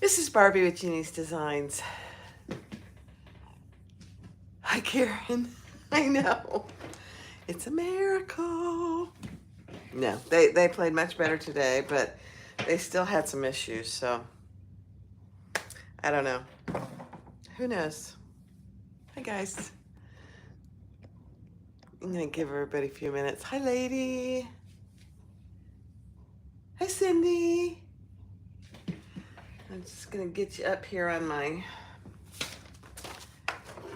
This is Barbie with Jeannie's Designs. Hi, Karen. I know. It's a miracle. No, they played much better today, but they still had some issues, so I don't know. Who knows? Hi, guys. I'm going to give everybody a few minutes. Hi, lady. Hi, Cindy. I'm just going to get you up here on my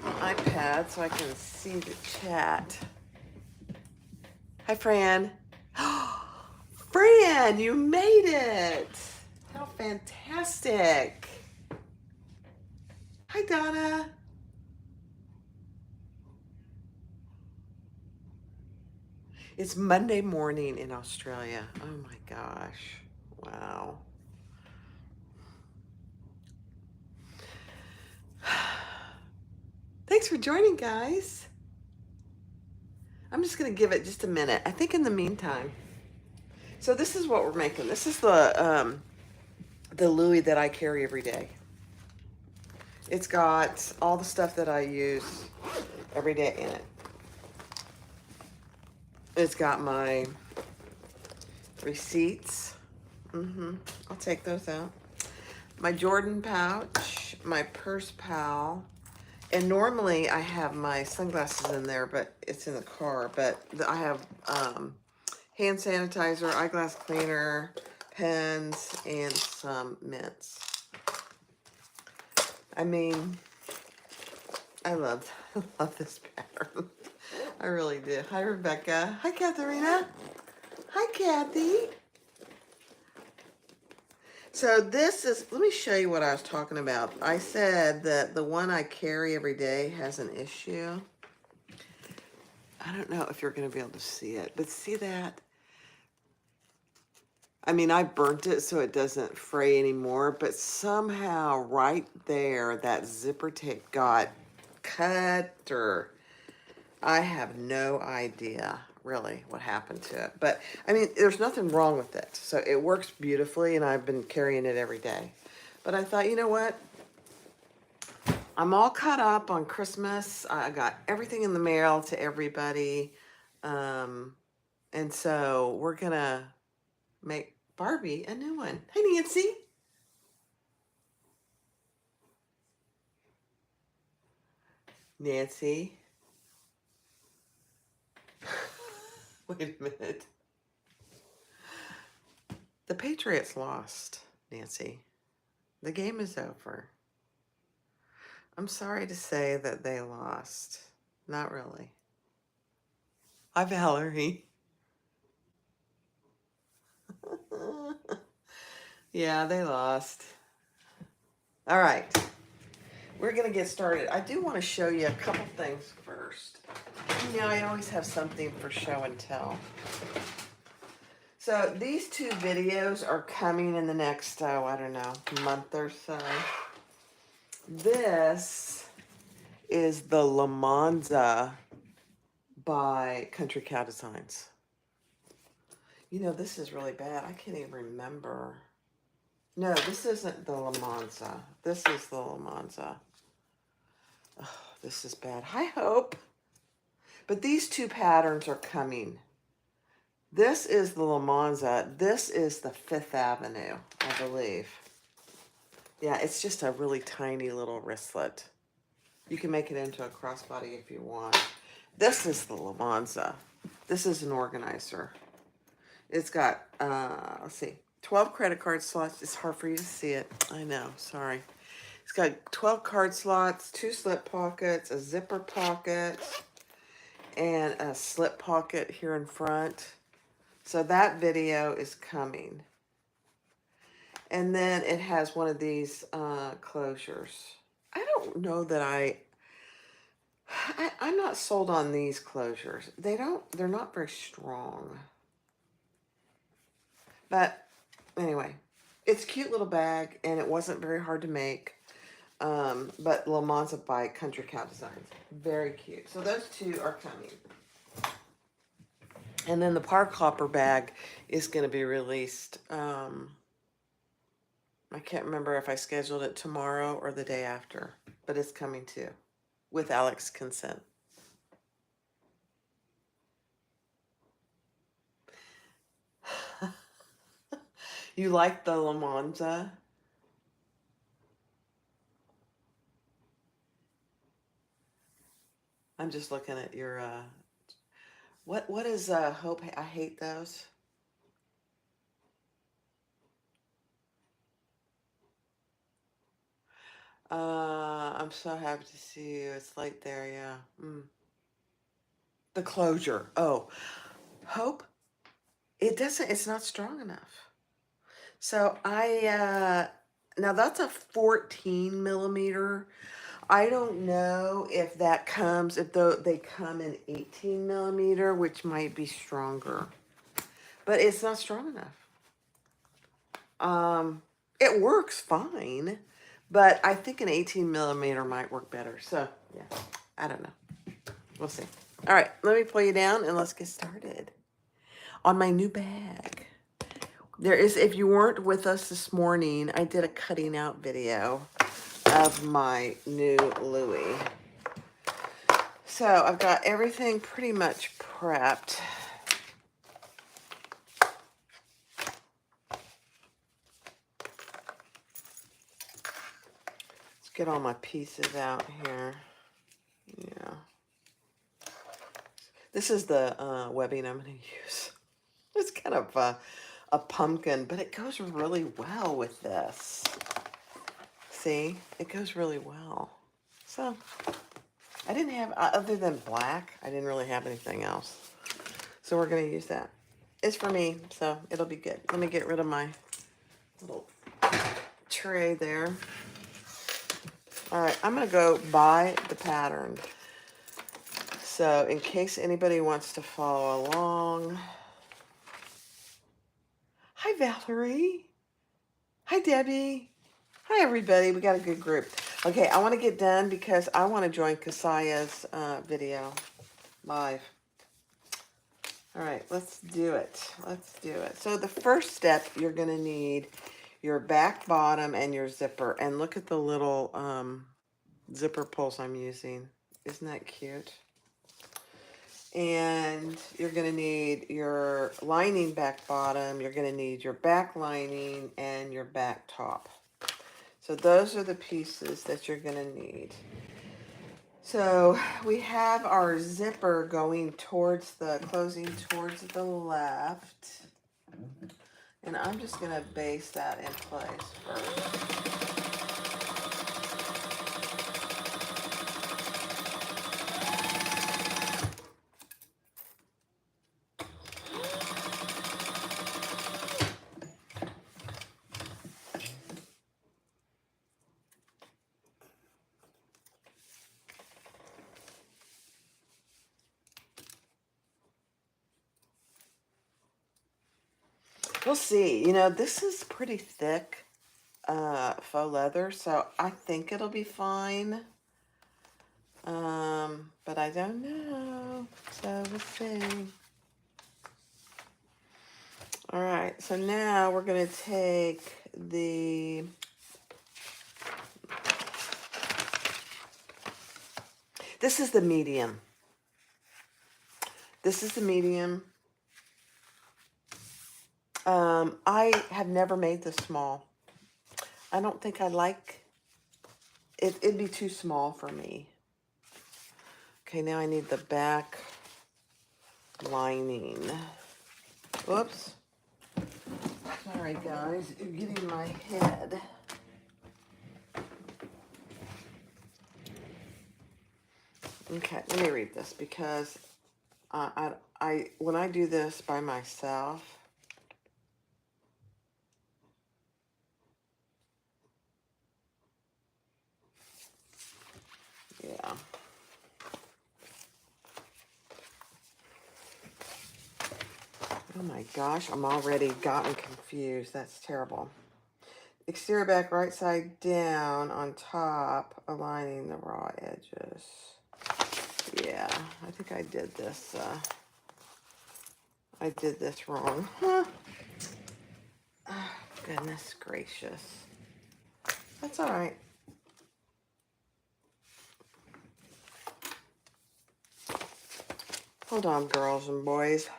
iPad so I can see the chat. Hi, Fran. Fran, you made it. How fantastic. Hi, Donna. It's Monday morning in Australia. Oh my gosh. Wow. Thanks for joining, guys. I'm just going to give it just a minute. I think in the meantime. So this is what we're making. This is the Louie that I carry every day. It's got all the stuff that I use every day in it. It's got my receipts. I'll take those out. My Jordan pouch, my purse pal, and normally I have my sunglasses in there, but it's in the car. But I have hand sanitizer, eyeglass cleaner, pens, and some mints. I mean, I love this pattern. I really do. Hi, Rebecca. Hi, Katharina. Hi, Kathy. So this is, let me show you what I was talking about. I said that the one I carry every day has an issue. I don't know if you're going to be able to see it, but see that? I mean, I burnt it so it doesn't fray anymore, but somehow right there, that zipper tape got cut, or I have no idea really what happened to it. But I mean, there's nothing wrong with it. So it works beautifully, and I've been carrying it every day. But I thought, you know what? I'm all caught up on Christmas. I got everything in the mail to everybody. And so we're going to make Barbie a new one. Hi, Nancy. Nancy. Wait a minute. The Patriots lost, Nancy. The game is over. I'm sorry to say that they lost. Not really. Hi, Valerie. Yeah, they lost. All right. We're going to get started. I do want to show you a couple things first. You know, I always have something for show and tell. So these two videos are coming in the next, I don't know, month or so. This is the Lamanza by Country Cow Designs. You know, this is really bad. I can't even remember. No, this isn't the Lamanza. This is the Lamanza. Oh, this is bad. Hi, Hope. But these two patterns are coming. This is the Lamanza. This is the Fifth Avenue, I believe. Yeah, it's just a really tiny little wristlet. You can make it into a crossbody if you want. This is the Lamanza. This is an organizer. It's got, let's see, 12 credit card slots. It's hard for you to see it. I know, sorry. It's got 12 card slots, 2 slip pockets, a zipper pocket, and a slip pocket here in front. So that video is coming. And then it has one of these closures. I don't know that I'm not sold on these closures. They're not very strong. But anyway, it's a cute little bag, and it wasn't very hard to make. But Lamanza by Country Cow Designs. Very cute. So those two are coming. And then the Park Hopper bag is going to be released I can't remember if I scheduled it tomorrow or the day after, but it's coming too, with Alex's consent. You like the Lamonza? I'm just looking at your, what is, Hope? I hate those. I'm so happy to see you. It's late there, yeah. The closure. Oh, Hope, it's not strong enough. So now that's a 14 millimeter. I don't know if that comes, if they come in 18 millimeter, which might be stronger, but it's not strong enough. It works fine, but I think an 18 millimeter might work better. So yeah, I don't know. We'll see. All right, let me pull you down and let's get started on my new bag. There is, if you weren't with us this morning, I did a cutting out video of my new Louie. So I've got everything pretty much prepped. Let's get all my pieces out here. Yeah. This is the webbing I'm going to use. It's kind of a pumpkin, but it goes really well with this. See, it goes really well. So I didn't have, other than black, I didn't really have anything else. So we're going to use that. It's for me, so it'll be good. Let me get rid of my little tray there. All right, I'm going to go buy the pattern. So in case anybody wants to follow along. Hi, Valerie. Hi, Debbie. Hi, everybody. We got a good group. Okay, I want to get done because I want to join Kasaya's video live. All right, let's do it. Let's do it. So the first step, you're going to need your back bottom and your zipper. And look at the little zipper pulls I'm using. Isn't that cute? And you're going to need your lining back bottom. You're going to need your back lining and your back top. So those are the pieces that you're going to need. So we have our zipper going towards the, closing towards the left. And I'm just going to base that in place first. We'll see. You know, this is pretty thick faux leather, so I think it'll be fine. But I don't know. So we'll see. All right, so now we're going to take the this is the medium. This is the medium. I have never made this small. I don't think I like it. It'd be too small for me. Okay, now I need the back lining. Whoops. Sorry, guys. You're getting my head. Okay, let me read this because I when I do this by myself, yeah. Oh my gosh, I'm already gotten confused. That's terrible. Exterior back right side down on top, aligning the raw edges. Yeah, I think I did this. I did this wrong. Huh. Oh, goodness gracious. That's all right. Hold on, girls and boys.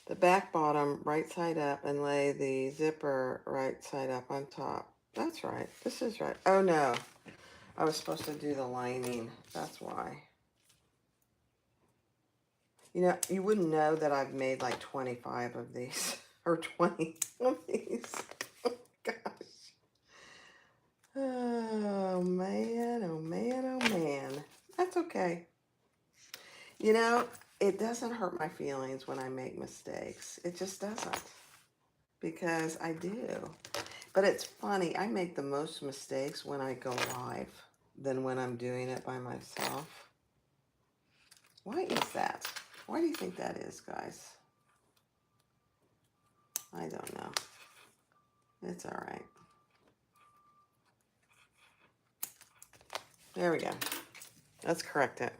The back bottom right side up and lay the zipper right side up on top. That's right. This is right. Oh no, I was supposed to do the lining. That's why. You know, you wouldn't know that I've made like 25 of these or 20 of these. Oh gosh. Oh man, oh man, oh man. That's okay. You know, it doesn't hurt my feelings when I make mistakes. It just doesn't. Because I do. But it's funny, I make the most mistakes when I go live than when I'm doing it by myself. Why is that? Why do you think that is, guys? I don't know. It's all right. There we go. Let's correct it.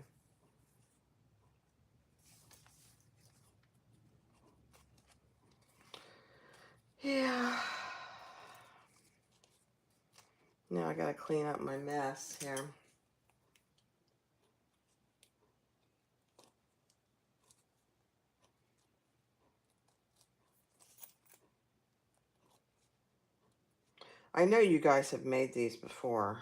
Yeah. Now I gotta clean up my mess here. I know you guys have made these before.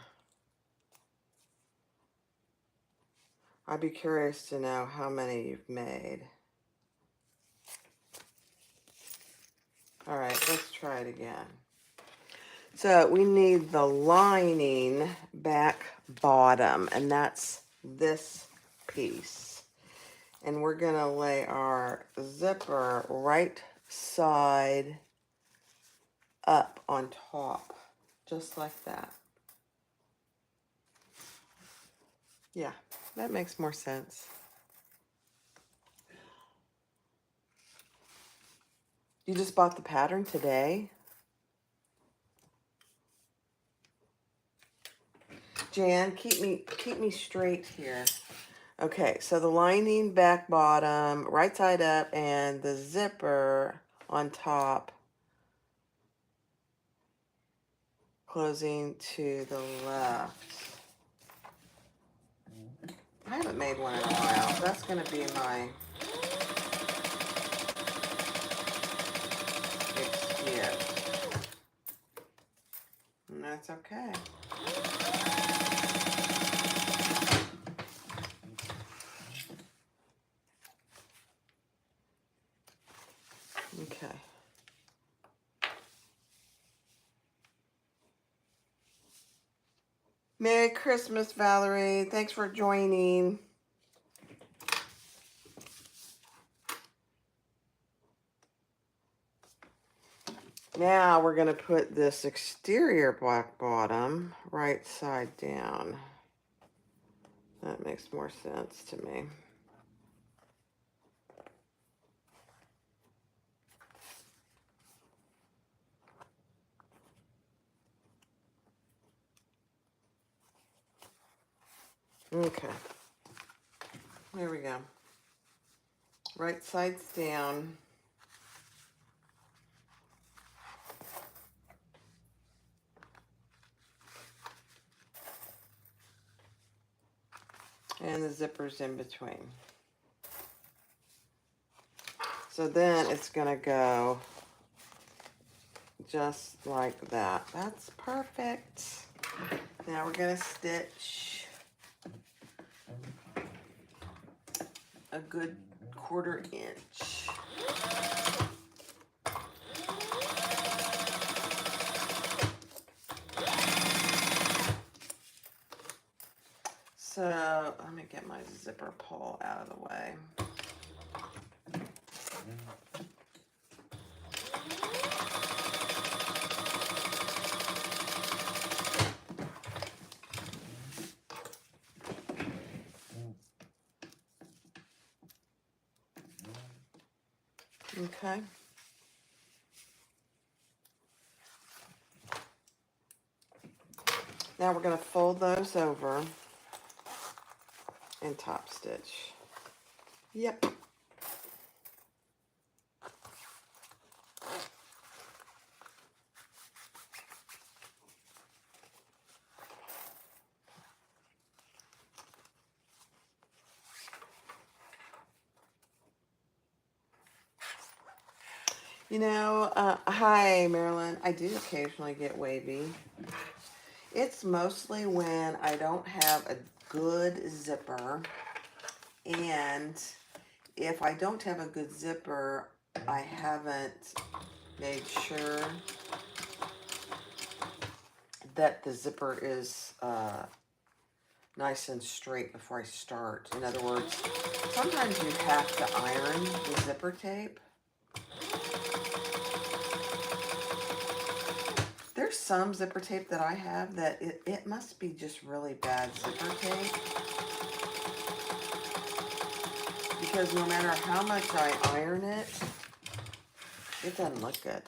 I'd be curious to know how many you've made. All right, let's try it again. So we need the lining back bottom, and that's this piece. And we're gonna lay our zipper right side up on top, just like that. Yeah, that makes more sense. You just bought the pattern today? Jan, keep me straight here. Okay, so the lining back bottom, right side up, and the zipper on top, closing to the left. I haven't made one in a while. That's going to be my excuse. And that's okay. Okay. Merry Christmas, Valerie. Thanks for joining. Now we're going to put this exterior black bottom right side down. That makes more sense to me. Okay. There we go. Right side's down. And the zipper's in between. So then it's going to go just like that. That's perfect. Now we're going to stitch a good 1/4 inch. So let me get my zipper pull out of the way. Okay. Now we're going to fold those over and top stitch. Yep. You know, hi, Marilyn. I do occasionally get wavy. It's mostly when I don't have a good zipper. And if I don't have a good zipper, I haven't made sure that the zipper is nice and straight before I start. In other words, sometimes you have to iron the zipper tape. There's some zipper tape that I have that it must be just really bad zipper tape. Because no matter how much I iron it, it doesn't look good.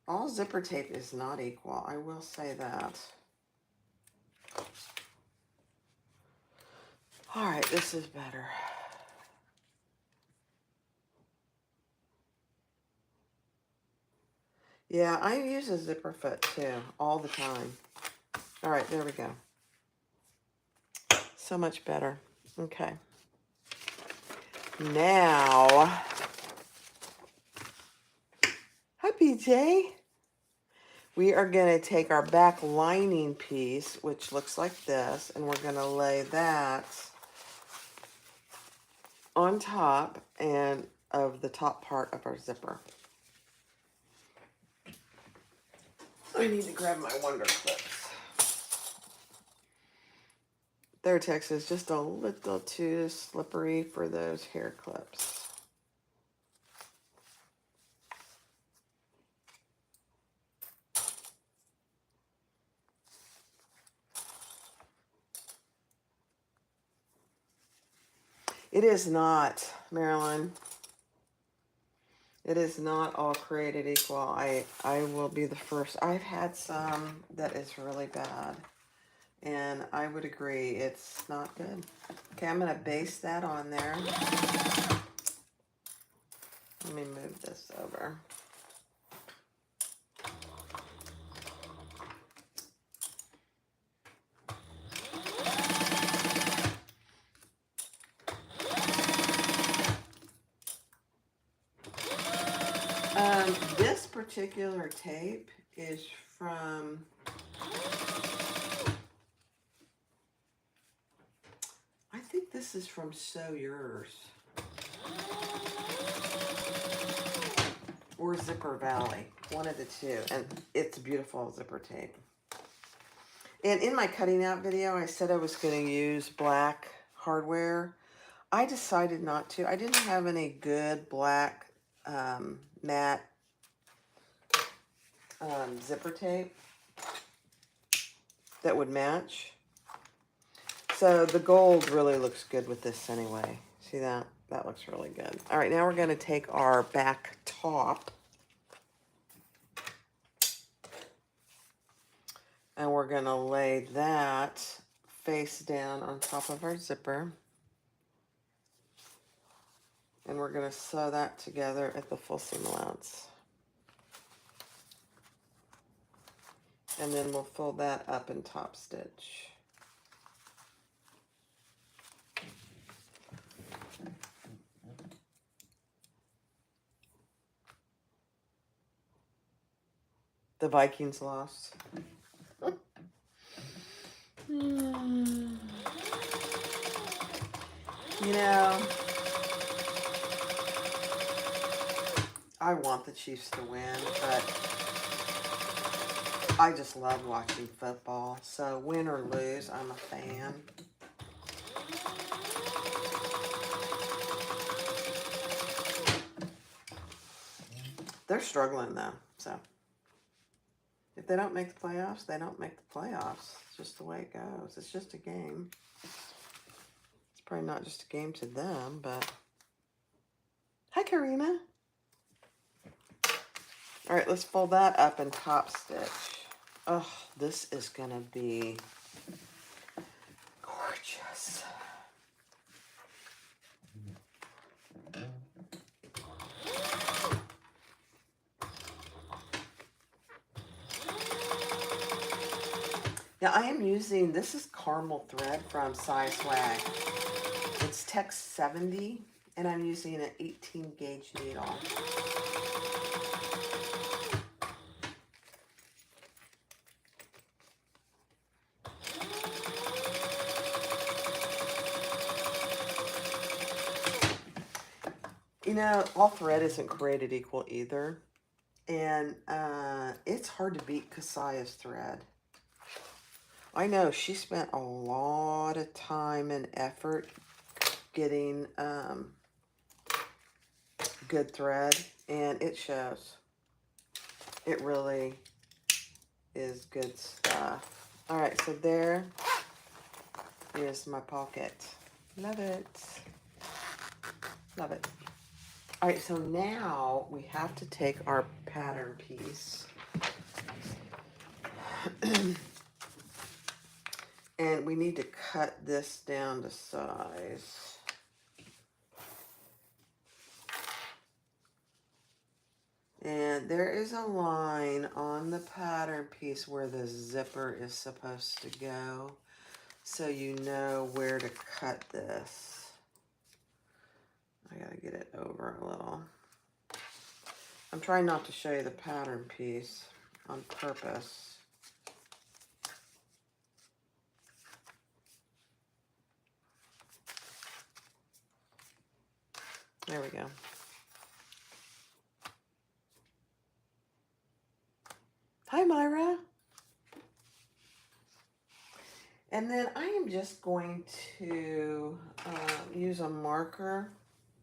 All zipper tape is not equal, I will say that. All right, this is better. Yeah, I use a zipper foot too, all the time. All right, there we go. So much better. Okay. Now, hi PJ. We are going to take our back lining piece, which looks like this, and we're going to lay that on top and of the top part of our zipper. I need to grab my Wonder Clips. Their text is just a little too slippery for those hair clips. It is not, Marilyn. It is not all created equal. I will be the first. I've had some that is really bad. And I would agree, it's not good. Okay, I'm going to base that on there. Let me move this over. This particular tape is from I think this is from Sew Yours or Zipper Valley, one of the two, and it's beautiful zipper tape. And in my cutting out video, I said I was going to use black hardware. I decided not to. I didn't have any good black matte zipper tape that would match. So the gold really looks good with this anyway. See that? That looks really good. All right, now we're going to take our back top and we're going to lay that face down on top of our zipper. And we're going to sew that together at the full seam allowance. And then we'll fold that up and top stitch. The Vikings lost. You know, I want the Chiefs to win, but I just love watching football. So win or lose, I'm a fan. They're struggling though, so if they don't make the playoffs, they don't make the playoffs. It's just the way it goes. It's just a game. It's probably not just a game to them, but hi, Karina. All right, let's fold that up and top stitch. Oh, this is gonna be gorgeous. Now I am using, this is caramel thread from Size Swag. It's text 70, And I'm using an 18 gauge needle. You know, all thread isn't created equal either. And it's hard to beat Kasaya's thread. I know she spent a lot of time and effort getting good thread, and it shows. It really is good stuff. All right, so there is my pocket. Love it. Love it. All right, so now we have to take our pattern piece and we need to cut this down to size. And there is a line on the pattern piece where the zipper is supposed to go, so you know where to cut this. I gotta get it over a little. I'm trying not to show you the pattern piece on purpose. There we go. Hi, Myra. And then I am just going to use a marker.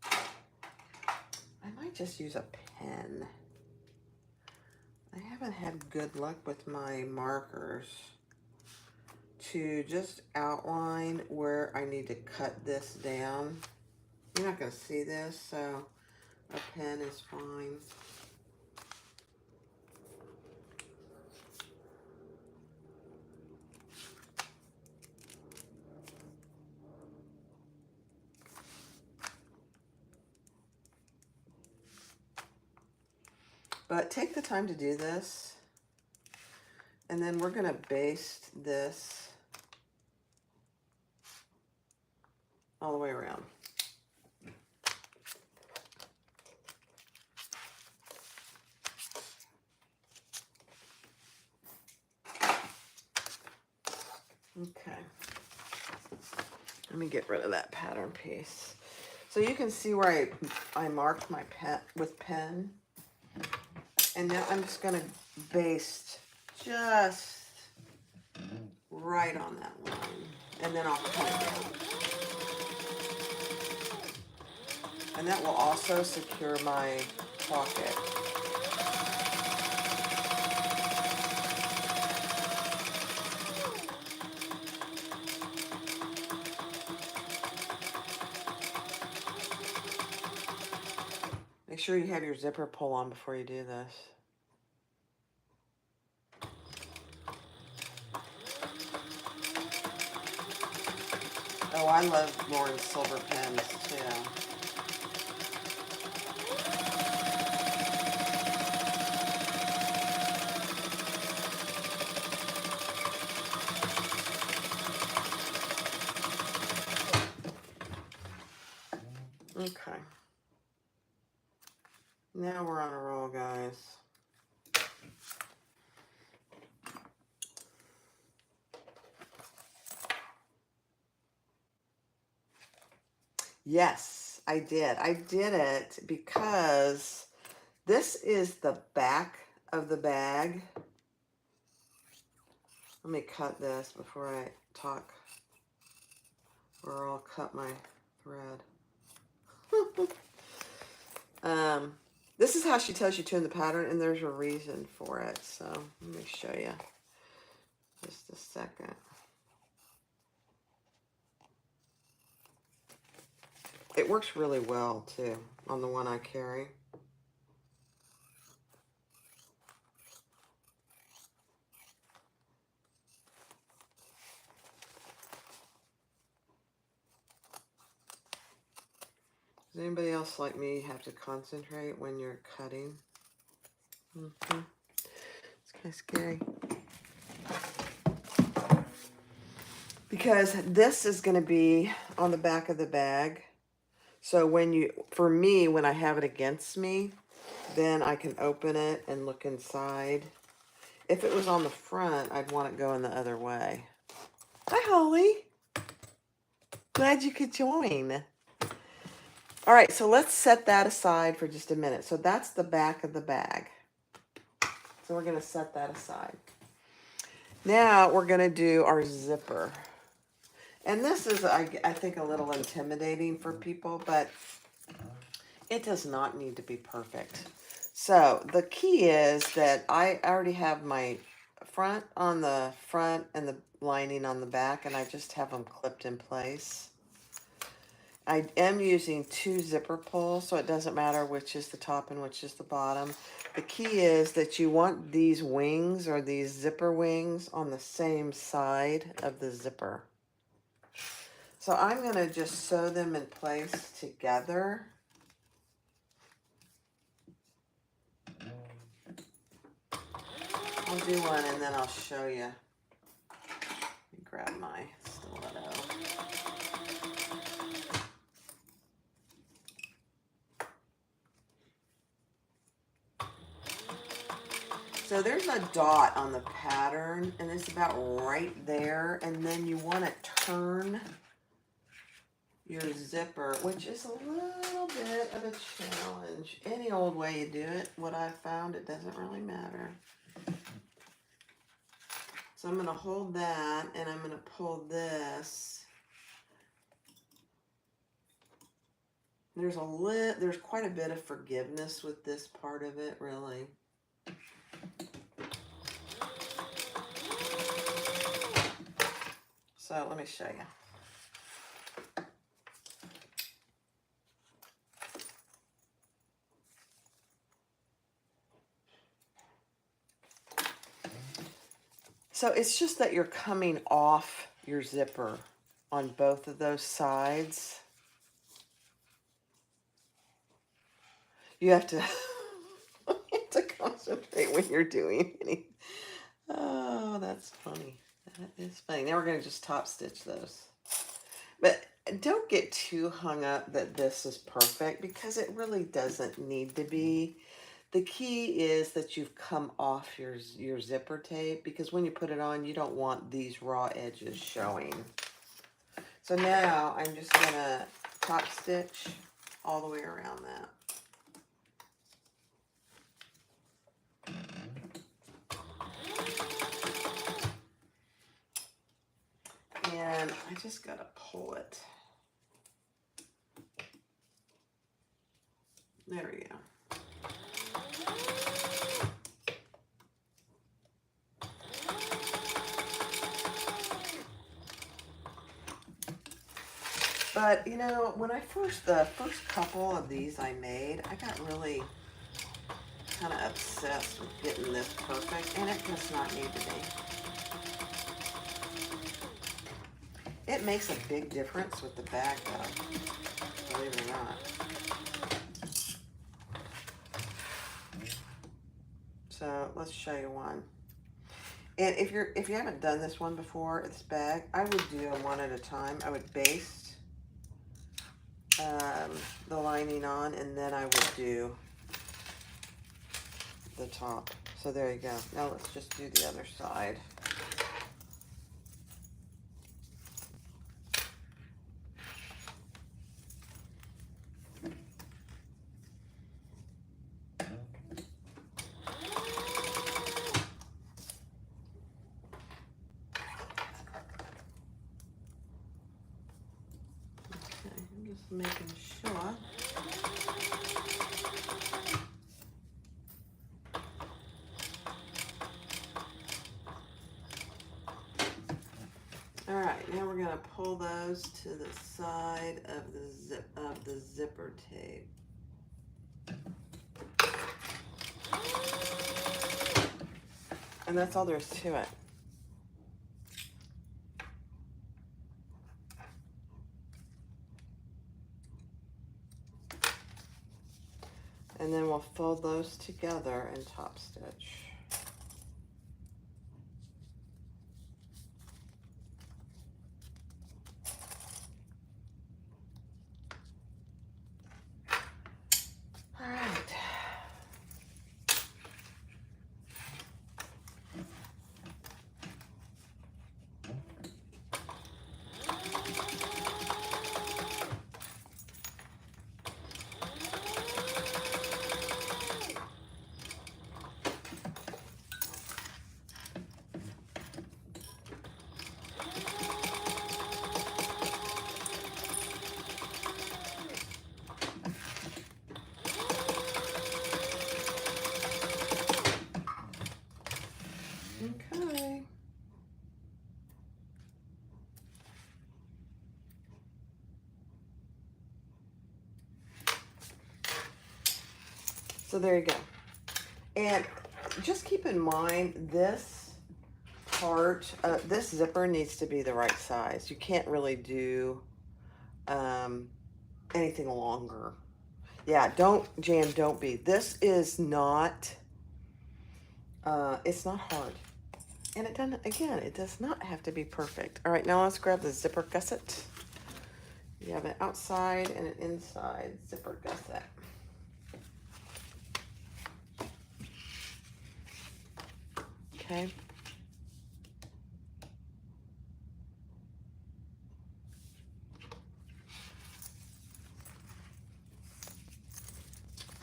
I might just use a pen. I haven't had good luck with my markers to just outline where I need to cut this down. You're not going to see this, so a pen is fine. But take the time to do this, and then we're going to baste this all the way around. Okay. Let me get rid of that pattern piece. So you can see where I marked my pen with pen. And now I'm just going to baste just right on that line. And then I'll cut it down. And that will also secure my pocket. Make sure you have your zipper pull on before you do this. Oh, I love Lauren's silver pens too. Okay. Now we're on a roll, guys. Yes, I did. I did it because this is the back of the bag. Let me cut this before I talk, or I'll cut my thread. This is how she tells you to in the pattern, and there's a reason for it. So let me show you just a second. It works really well too on the one I carry. Does anybody else like me have to concentrate when you're cutting? It's kind of scary. Because this is going to be on the back of the bag. So for me, when I have it against me, then I can open it and look inside. If it was on the front, I'd want it going the other way. Hi, Holly. Glad you could join. All right, so let's set that aside for just a minute. So that's the back of the bag. So we're going to set that aside. Now we're going to do our zipper. And this is, I think, a little intimidating for people, but it does not need to be perfect. So the key is that I already have my front on the front and the lining on the back, and I just have them clipped in place. I am using 2 zipper pulls, so it doesn't matter which is the top and which is the bottom. The key is that you want these wings or these zipper wings on the same side of the zipper. So I'm going to just sew them in place together. I'll do one and then I'll show you. Let me grab my stiletto. So there's a dot on the pattern and it's about right there, and then you want to turn your zipper, which is a little bit of a challenge. Any old way you do it, what I found, it doesn't really matter. So I'm going to hold that and I'm going to pull this. There's quite a bit of forgiveness with this part of it, really. So let me show you. So it's just that you're coming off your zipper on both of those sides. You have to, you have to concentrate when you're doing anything. Oh, that's funny. That is funny. Now we're going to just top stitch those. But don't get too hung up that this is perfect, because it really doesn't need to be. The key is that you've come off your zipper tape, because when you put it on, you don't want these raw edges showing. So now I'm just going to top stitch all the way around that. And I just got to pull it. There we go. But, you know, when the first couple of these I made, I got really kind of obsessed with getting this perfect, and it does not need to be. It makes a big difference with the bag, though, believe it or not. So let's show you one. And if you haven't done this one before, this bag, I would do them one at a time. I would baste the lining on, and then I would do the top. So there you go. Now let's just do the other side. Just making sure. All right, now we're going to pull those to the side of the zipper tape. And that's all there is to it. And then we'll fold those together and top stitch. Okay. So there you go. And just keep in mind this part, this zipper needs to be the right size. You can't really do anything longer. Yeah, don't be. This is not, it's not hard. And it doesn't, again, it does not have to be perfect. All right, now let's grab the zipper gusset. You have an outside and an inside zipper gusset. Okay.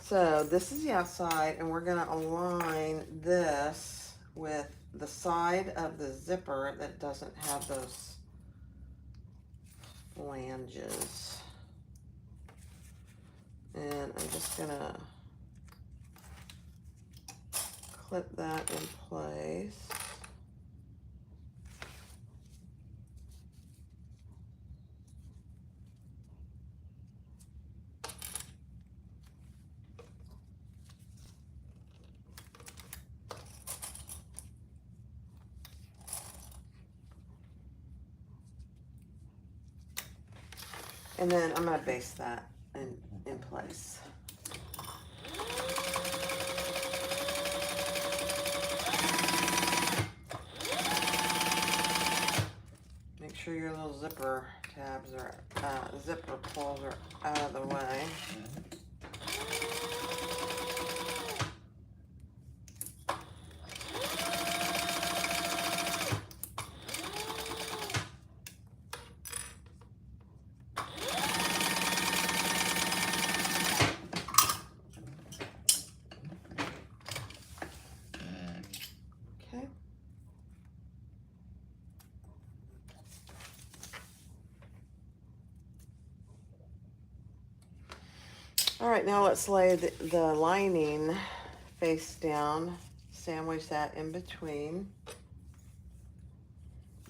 So this is the outside, and we're gonna align this with the side of the zipper that doesn't have those flanges. And I'm just gonna clip that in place. And then I'm gonna baste that in place. Make sure your little zipper tabs are, zipper pulls are out of the way. Okay. All right, now let's lay the lining face down, sandwich that in between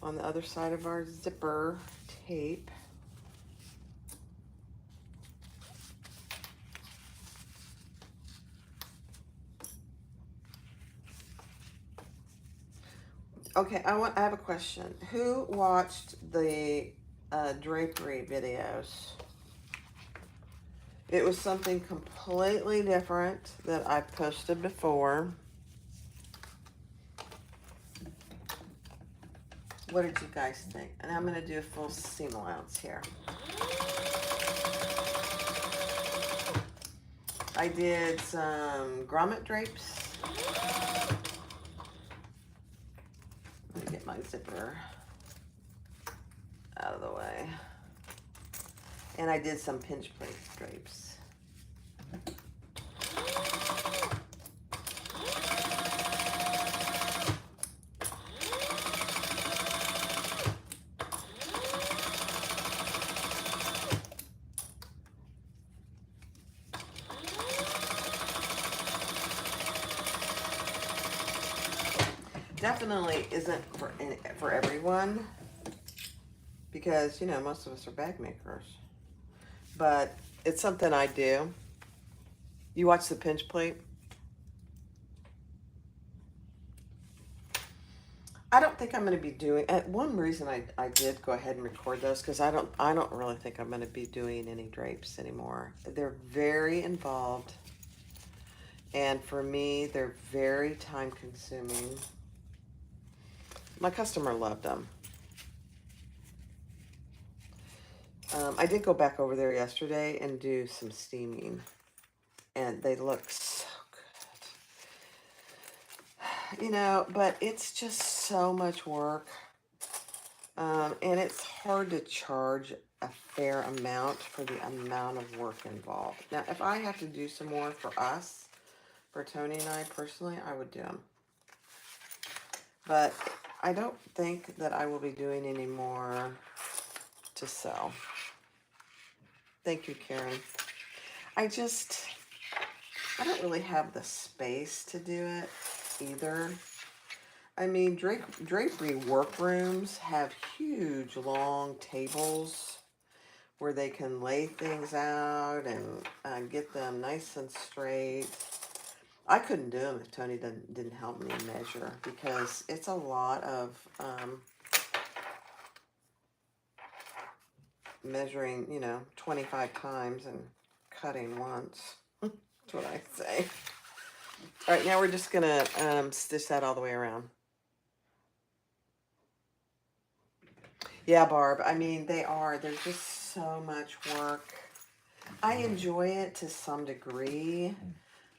on the other side of our zipper tape. Okay, I have a question. Who watched the drapery videos? It was something completely different that I've posted before. What did you guys think? And I'm going to do a full seam allowance here. I did some grommet drapes. Let me get my zipper out of the way. And I did some pinch plate drapes. Definitely isn't for everyone, because you know most of us are bag makers, but it's something I do. You watch the pinch plate. I don't think I'm going to be doing. One reason I did go ahead and record those, because I don't really think I'm going to be doing any drapes anymore. They're very involved, and for me, they're very time consuming. My customer loved them. I did go back over there yesterday and do some steaming, and they look so good. You know, but it's just so much work, and it's hard to charge a fair amount for the amount of work involved. Now, if I have to do some more for us, for Tony and I personally, I would do them. But I don't think that I will be doing any more to sell. Thank you, Karen. I don't really have the space to do it either. I mean, drapery workrooms have huge, long tables where they can lay things out and get them nice and straight. I couldn't do them if Tony didn't help me measure, because it's a lot of measuring, 25 times and cutting once. That's what I say. All right, now we're just gonna stitch that all the way around. Yeah, Barb, I mean, they're just so much work. I enjoy it to some degree,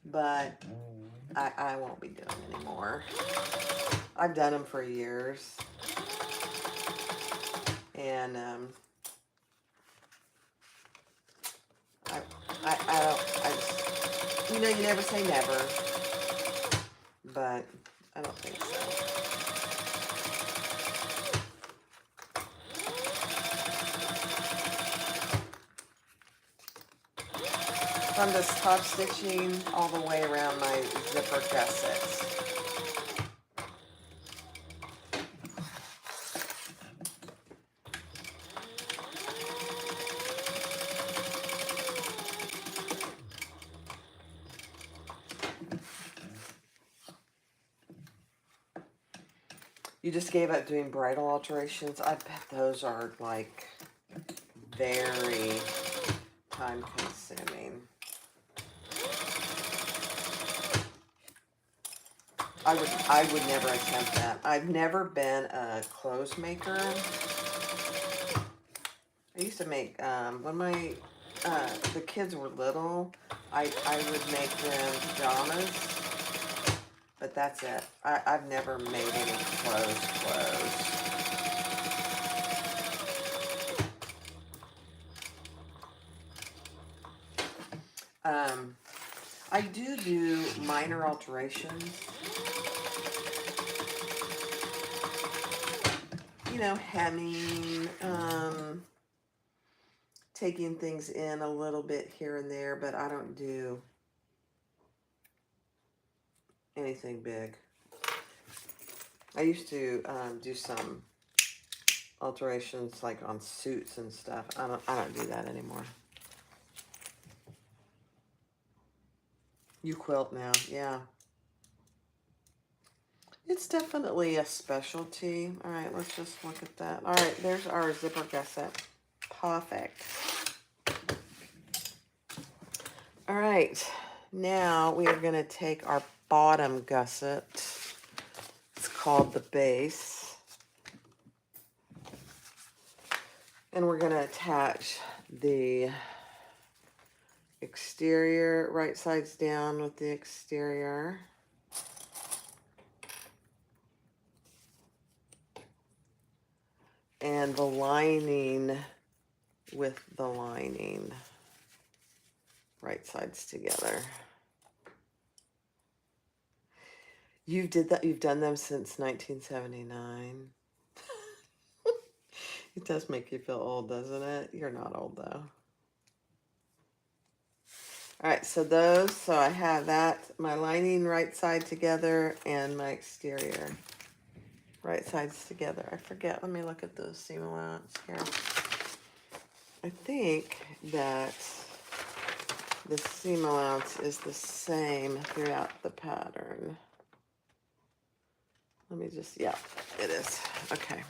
but I won't be doing it anymore. I've done them for years. And I just, you never say never, but I don't think so. I'm just top stitching all the way around my zipper gussets. You just gave up doing bridal alterations. I bet those are like very time consuming. I would never attempt that. I've never been a clothes maker. I used to make when my the kids were little, I would make them pajamas, but that's it. I've never made any clothes. I do minor alterations. Hemming, taking things in a little bit here and there, but I don't do anything big. I used to do some alterations like on suits and stuff. I don't do that anymore. You quilt now, yeah. It's definitely a specialty. All right, let's just look at that. All right, there's our zipper gusset. Perfect. All right, now we are going to take our bottom gusset. It's called the base. And we're going to attach the exterior, right sides down with the exterior. And the lining with the lining. Right sides together. You've done them since 1979. It does make you feel old, doesn't it? You're not old though. All right, so I have that, my lining right side together and my exterior right sides together. I forget, let me look at the seam allowance here. I think that the seam allowance is the same throughout the pattern. Let me just, yeah, it is. Okay.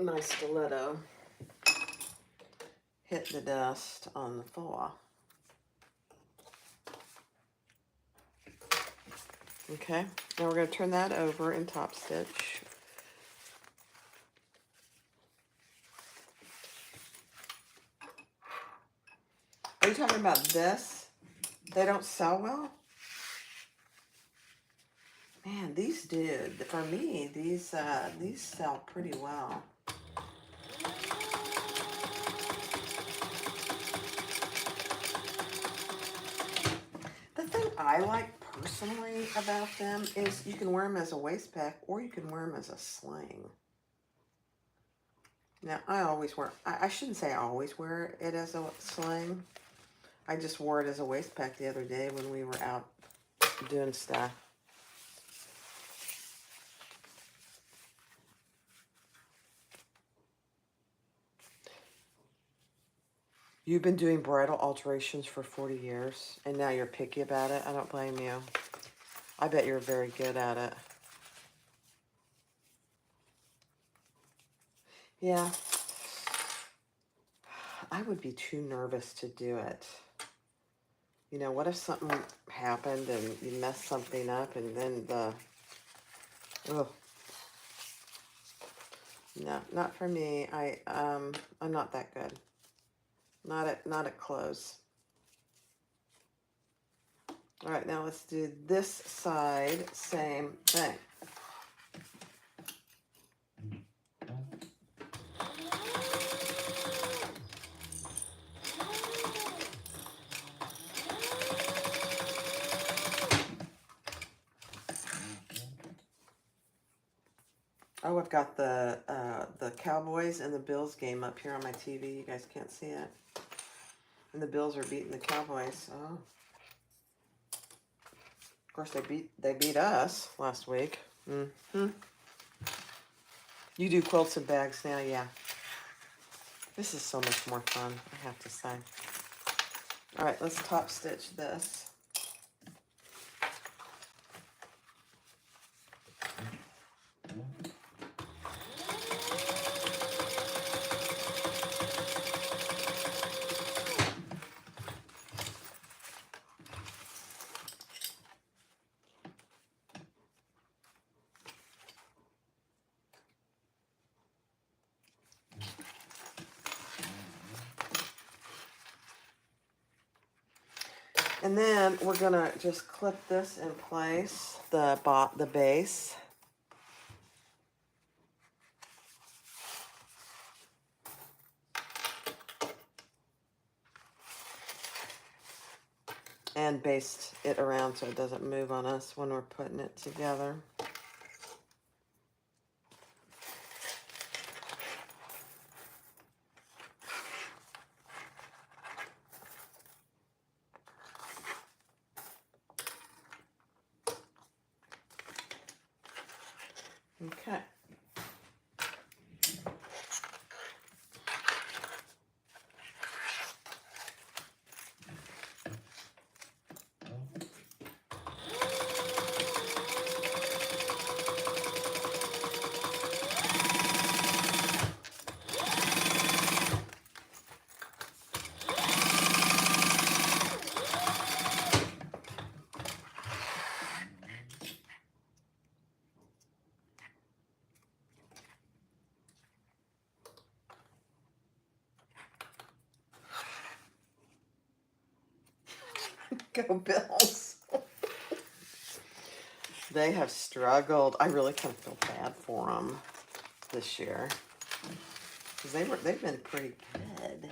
My stiletto hit the dust on the floor. Okay, now we're going to turn that over in top stitch. Are you talking about this? They don't sell well? Man, these do. For me, these sell pretty well. I like personally about them is you can wear them as a waist pack or you can wear them as a sling. Now, I always wear, I shouldn't say I always wear it as a sling. I just wore it as a waist pack the other day when we were out doing stuff. You've been doing bridal alterations for 40 years, and now you're picky about it. I don't blame you. I bet you're very good at it. Yeah. I would be too nervous to do it. You know, what if something happened and you messed something up and then oh, no, not for me. I'm not that good. Not at close. All right, now let's do this side, same thing. Oh, I've got the Cowboys and the Bills game up here on my TV. You guys can't see it. And the Bills are beating the Cowboys. Oh. Of course, they beat us last week. Mm-hmm. You do quilts and bags now, yeah. This is so much more fun, I have to say. All right, let's top stitch this. And then we're gonna just clip this in place, the base. And baste it around so it doesn't move on us when we're putting it together. Okay. Go Bills. They have struggled. I really kind of feel bad for them this year because they've been pretty good.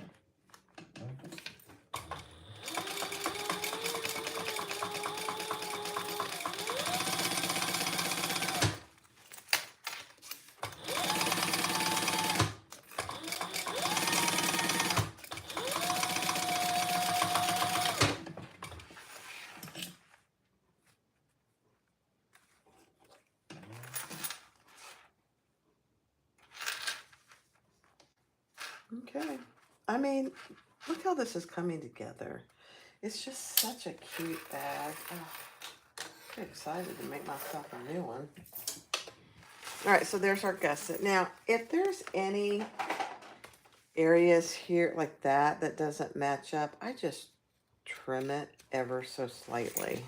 Okay. I mean, look how this is coming together. It's just such a cute bag. Oh, I'm excited to make myself a new one. All right, so there's our gusset. Now, if there's any areas here like that doesn't match up, I just trim it ever so slightly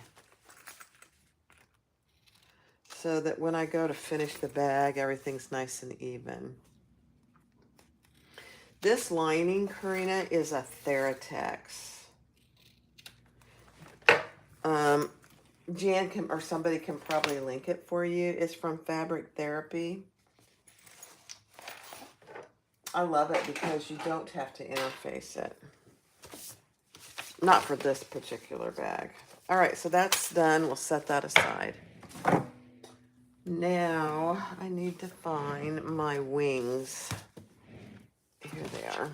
so that when I go to finish the bag, everything's nice and even. This lining, Karina, is a Theratex. Jan can, or somebody can probably link it for you. It's from Fabric Therapy. I love it because you don't have to interface it. Not for this particular bag. All right, so that's done. We'll set that aside. Now I need to find my wings. Here they are.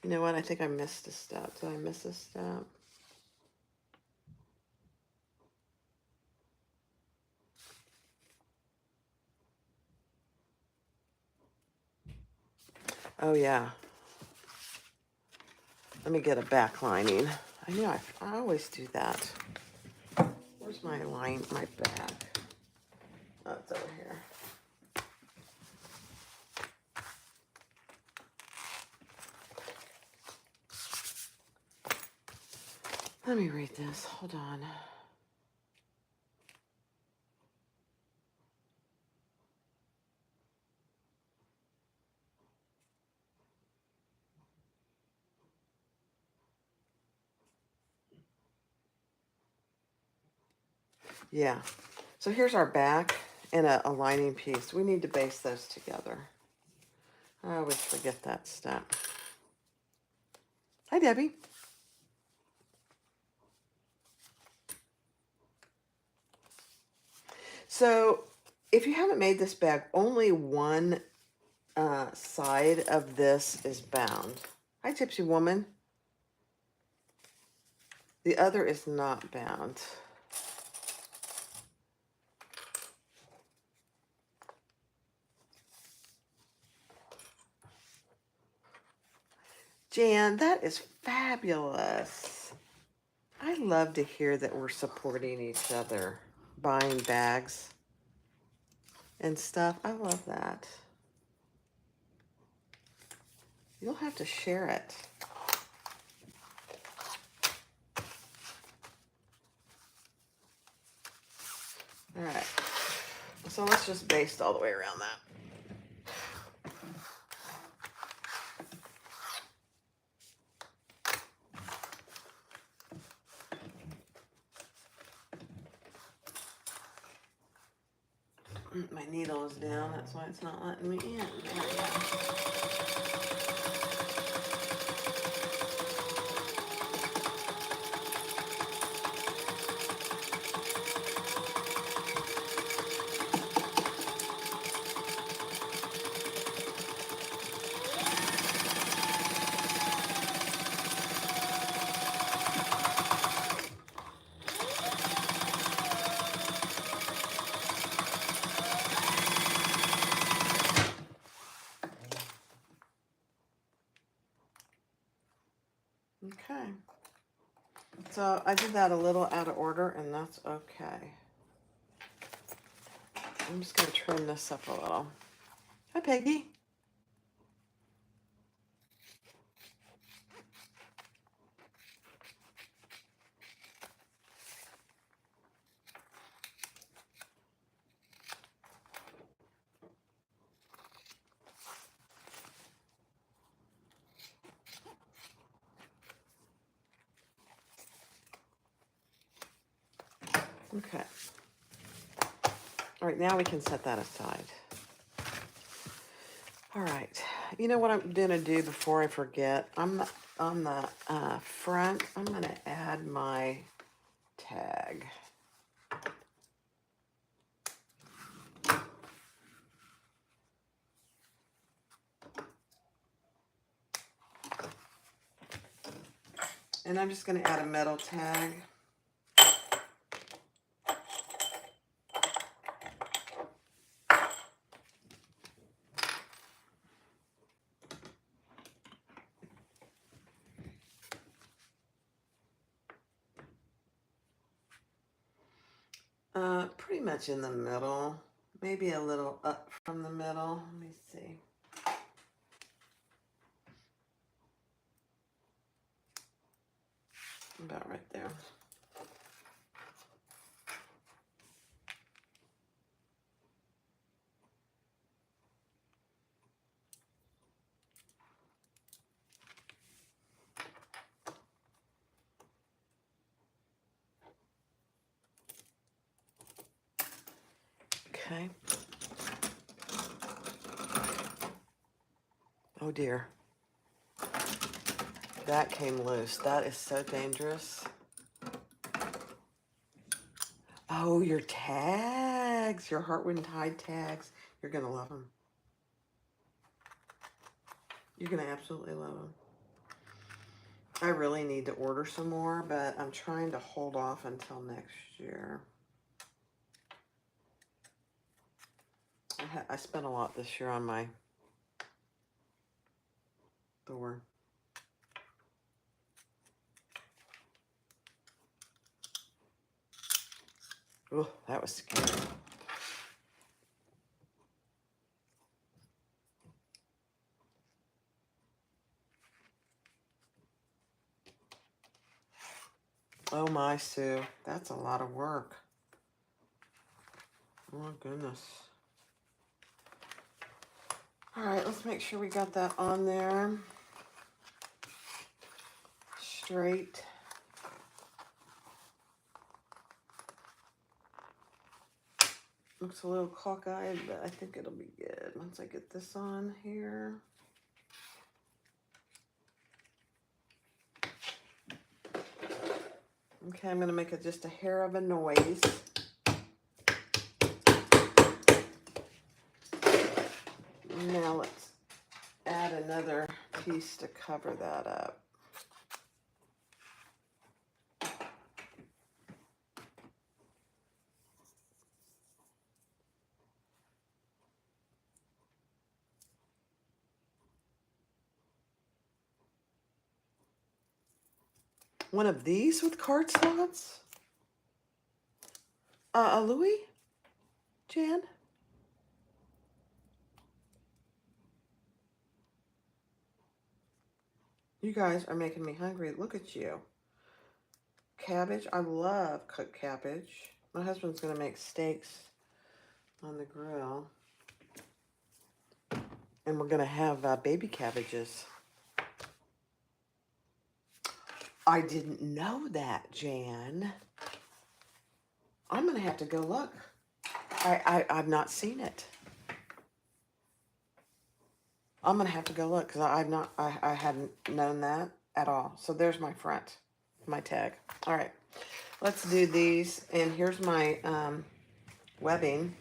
You know what? I think I missed a step. Did I miss a step? Oh, yeah. Let me get a back lining. I know I always do that. Where's my back? Oh, it's over here. Let me read this. Hold on. Yeah. So here's our back and a lining piece. We need to baste those together. I always forget that step. Hi, Debbie. So if you haven't made this bag, only one side of this is bound. Hi, Gypsy Woman. The other is not bound. Jan, that is fabulous. I love to hear that we're supporting each other, buying bags and stuff. I love that. You'll have to share it. All right. So let's just baste all the way around that. My needle is down. That's why it's not letting me in. There we go. Okay. So I did that a little out of order, and that's okay. I'm just going to trim this up a little. Hi, Peggy. Okay. All right, now we can set that aside. All right. You know what I'm going to do before I forget? On the front, I'm going to add my tag. And I'm just going to add a metal tag. Pretty much in the middle, maybe a little up from the middle. Let me see. About right there. Okay. Oh dear. That came loose. That is so dangerous. Oh, your tags, your Heartwood and Tide tags. You're going to love them. You're going to absolutely love them. I really need to order some more, but I'm trying to hold off until next year. I spent a lot this year on my Thor. Oh, that was scary. Oh my, Sue, that's a lot of work. Oh my goodness. All right, let's make sure we got that on there. Straight. Looks a little cockeyed, but I think it'll be good once I get this on here. Okay, I'm gonna make it just a hair of a noise. Now let's add another piece to cover that up. One of these with card slots? Louie? Jan? You guys are making me hungry. Look at you. Cabbage. I love cooked cabbage. My husband's going to make steaks on the grill. And we're going to have baby cabbages. I didn't know that, Jan. I'm going to have to go look. I've not seen it. I'm going to have to go look because I hadn't known that at all. So there's my front, my tag. All right, let's do these. And here's my webbing.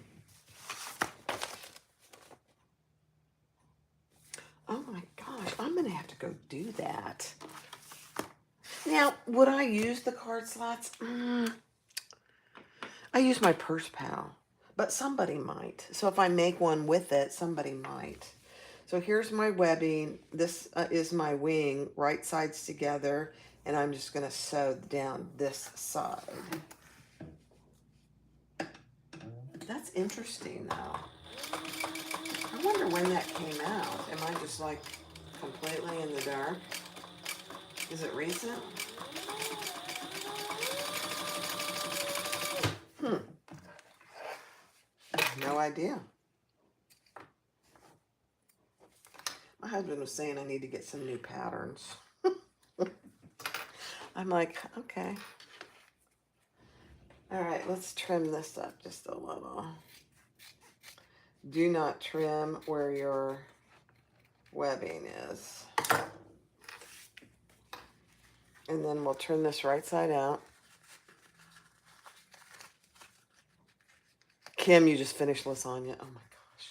Oh my gosh, I'm going to have to go do that. Now, would I use the card slots? I use my Purse Pal, but somebody might. So if I make one with it, somebody might. So here's my webbing. This is my wing, right sides together, and I'm just going to sew down this side. That's interesting, though. I wonder when that came out. Am I just like completely in the dark? Is it recent? No idea. My husband was saying I need to get some new patterns. I'm like, okay. All right, let's trim this up just a little. Do not trim where your webbing is. And then we'll turn this right side out. Kim, you just finished lasagna. Oh my gosh.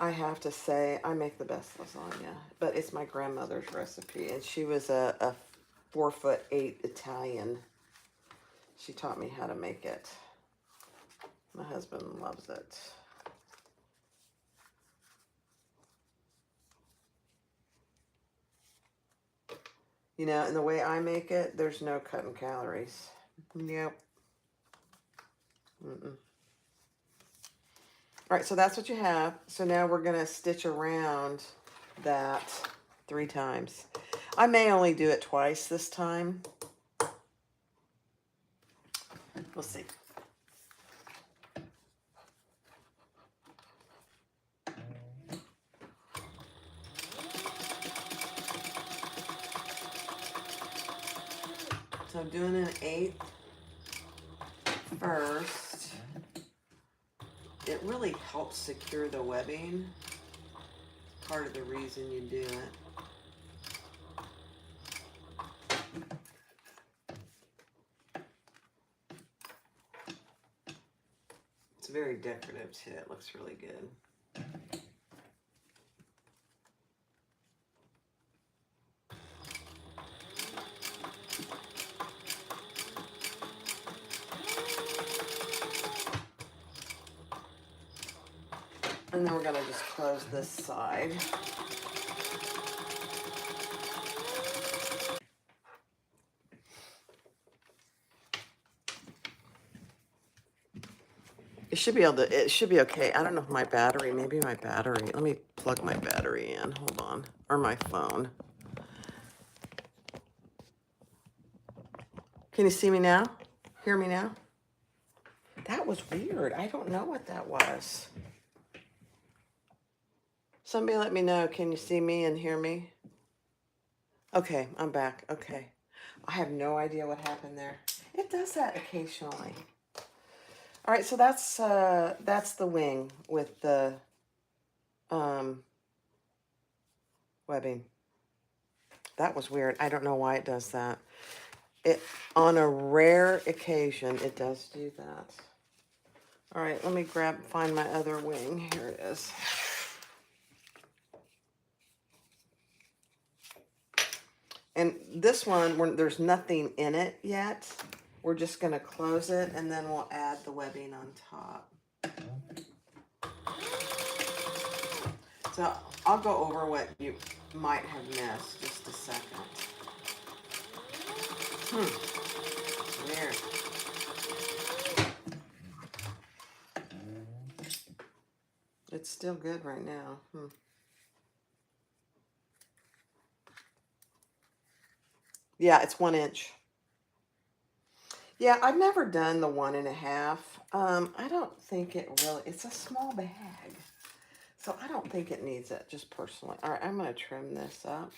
I have to say, I make the best lasagna, but it's my grandmother's recipe, and she was a 4'8" Italian. She taught me how to make it. My husband loves it. You know, and the way I make it, there's no cutting calories. Yep. All right, so that's what you have. So now we're going to stitch around that 3 times. I may only do it twice this time. We'll see. So I'm doing an 1/8 first. It really helps secure the webbing. part of the reason you do it. It's very decorative too. It looks really good. And then we're going to just close this side. It should be able to, it should be okay. I don't know if my battery, maybe my battery. Let me plug my battery in. Hold on. Or my phone. Can you see me now? Hear me now? That was weird. I don't know what that was. Somebody let me know. Can you see me and hear me? Okay, I'm back. Okay. I have no idea what happened there. It does that occasionally. All right, so that's the wing with the webbing. That was weird. I don't know why it does that. It, on a rare occasion, it does do that. All right, let me find my other wing. Here it is. And this one, there's nothing in it yet. We're just going to close it, and then we'll add the webbing on top. So I'll go over what you might have missed. Just a second. Weird. It's still good right now. Yeah, it's 1 inch. Yeah, I've never done the 1.5. I don't think it really, it's a small bag. So I don't think it needs it, just personally. All right, I'm going to trim this up.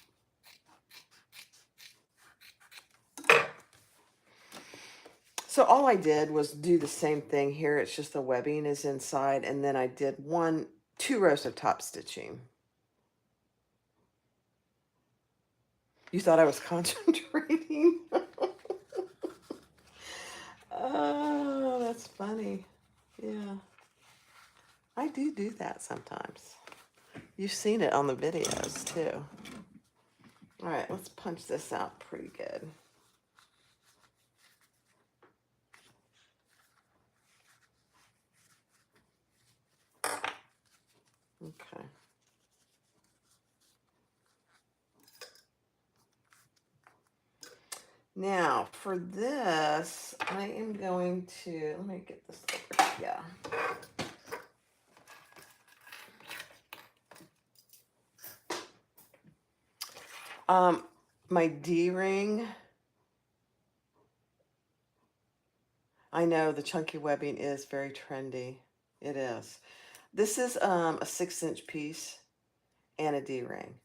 So all I did was do the same thing here. It's just the webbing is inside, and then I did 2 rows of top stitching. You thought I was concentrating? Oh, that's funny. Yeah. I do that sometimes. You've seen it on the videos too. All right, let's punch this out pretty good. Okay. Now, for this, I am going to, let me get this over here. My D-ring, I know the chunky webbing is very trendy. It is. This is a 6-inch piece and a D-ring.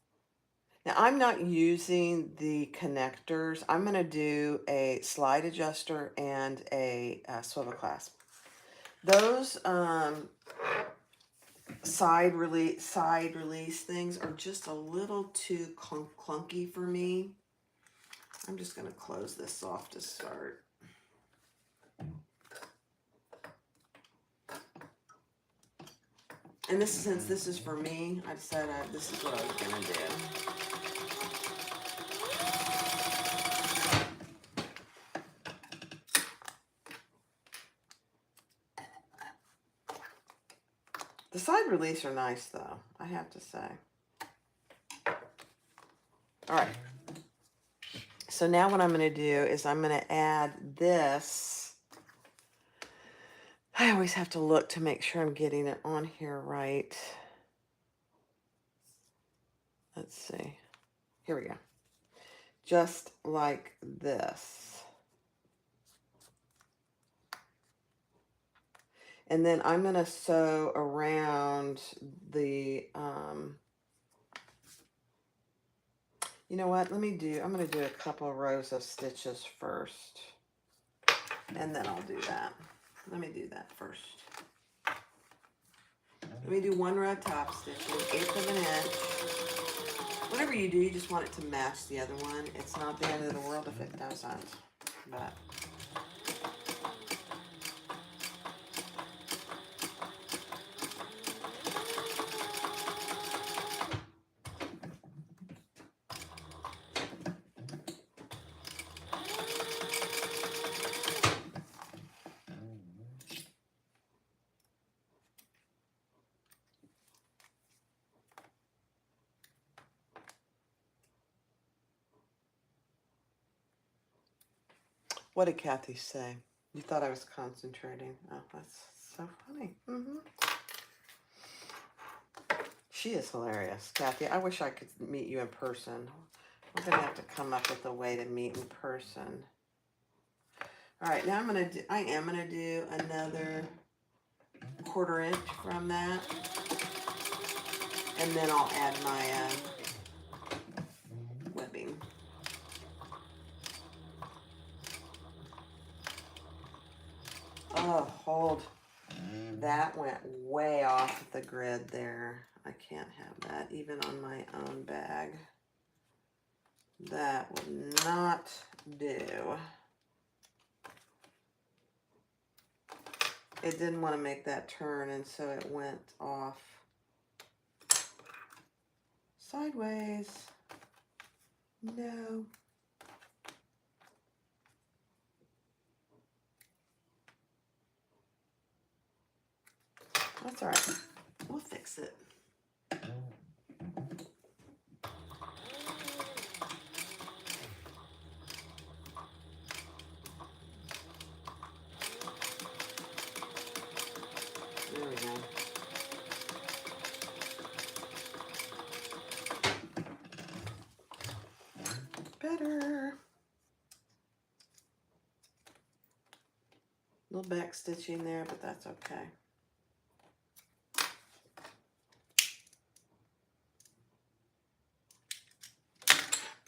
Now, I'm not using the connectors. I'm going to do a slide adjuster and a swivel clasp. Those side release things are just a little too clunky for me. I'm just going to close this off to start. And this, since this is for me, I decided this is what I was going to do. The side release are nice, though, I have to say. All right. So now what I'm going to do is I'm going to add this. I always have to look to make sure I'm getting it on here right. Let's see. Here we go. Just like this. And then I'm going to sew around the, you know what, I'm going to do a couple of rows of stitches first. And then I'll do that. Let me do that first. Let me do 1 row of top stitching, 1/8 of an inch. Whatever you do, you just want it to match the other one. It's not the end of the world if it doesn't, but what did Kathy say? You thought I was concentrating. Oh, that's so funny. She is hilarious, Kathy. I wish I could meet you in person. We're gonna have to come up with a way to meet in person. All right, now I am gonna do another 1/4 inch from that, and then I'll add my webbing. Oh, hold. That went way off the grid there. I can't have that even on my own bag. That would not do. It didn't want to make that turn, and so it went off sideways. No. That's all right. We'll fix it. There we go. Better. Little back stitching there, but that's okay.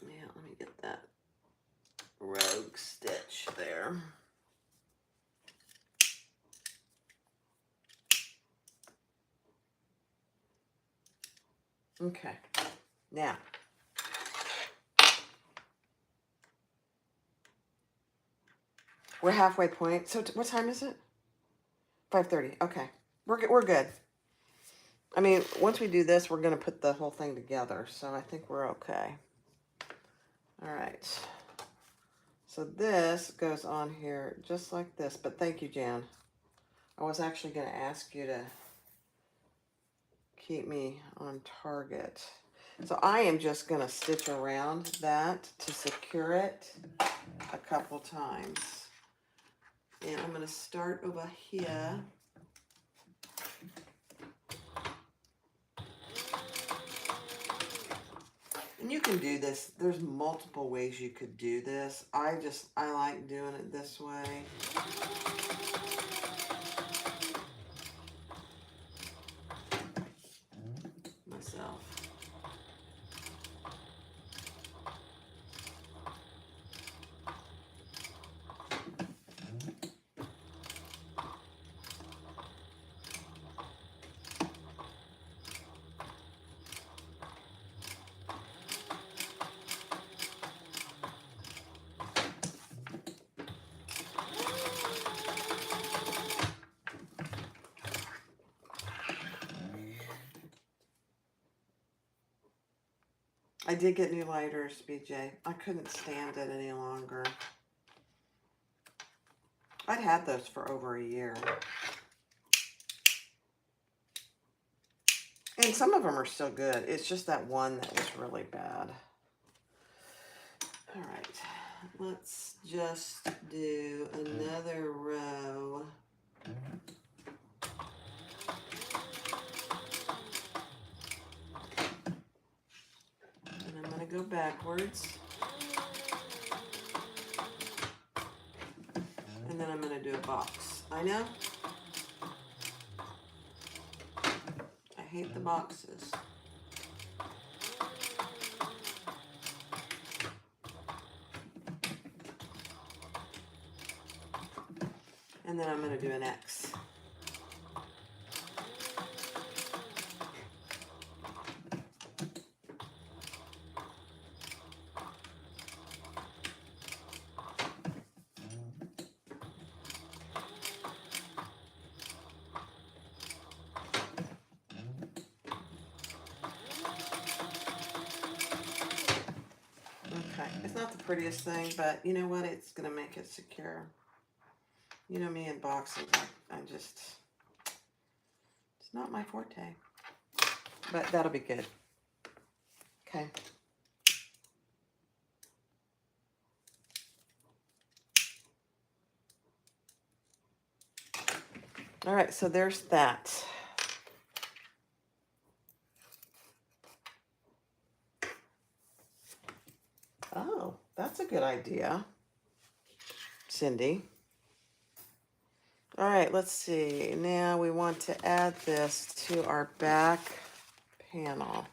Yeah, let me get that rogue stitch there. Okay, now we're halfway point. So what time is it? 5:30. Okay, we're good. I mean, once we do this, we're gonna put the whole thing together. So I think we're okay. All right. So this goes on here just like this. But thank you, Jan. I was actually gonna ask you to keep me on target. So I am just gonna stitch around that to secure it a couple times. And I'm gonna start over here. And you can do this. There's multiple ways you could do this. I like doing it this way. Myself. I did get new lighters, BJ. I couldn't stand it any longer. I'd had those for over a year. And some of them are still good. It's just that one that was really bad. All right, let's just do another row. And I'm going to go backwards. And then I'm going to do a box. I know. I hate the boxes. And then I'm going to do an X. Okay, it's not the prettiest thing, but you know what? It's gonna make it secure. You know me in boxes, I just, it's not my forte. But that'll be good. Okay. All right, so there's that. Oh, that's a good idea, Cindy. All right, let's see. Now we want to add this to our back panel.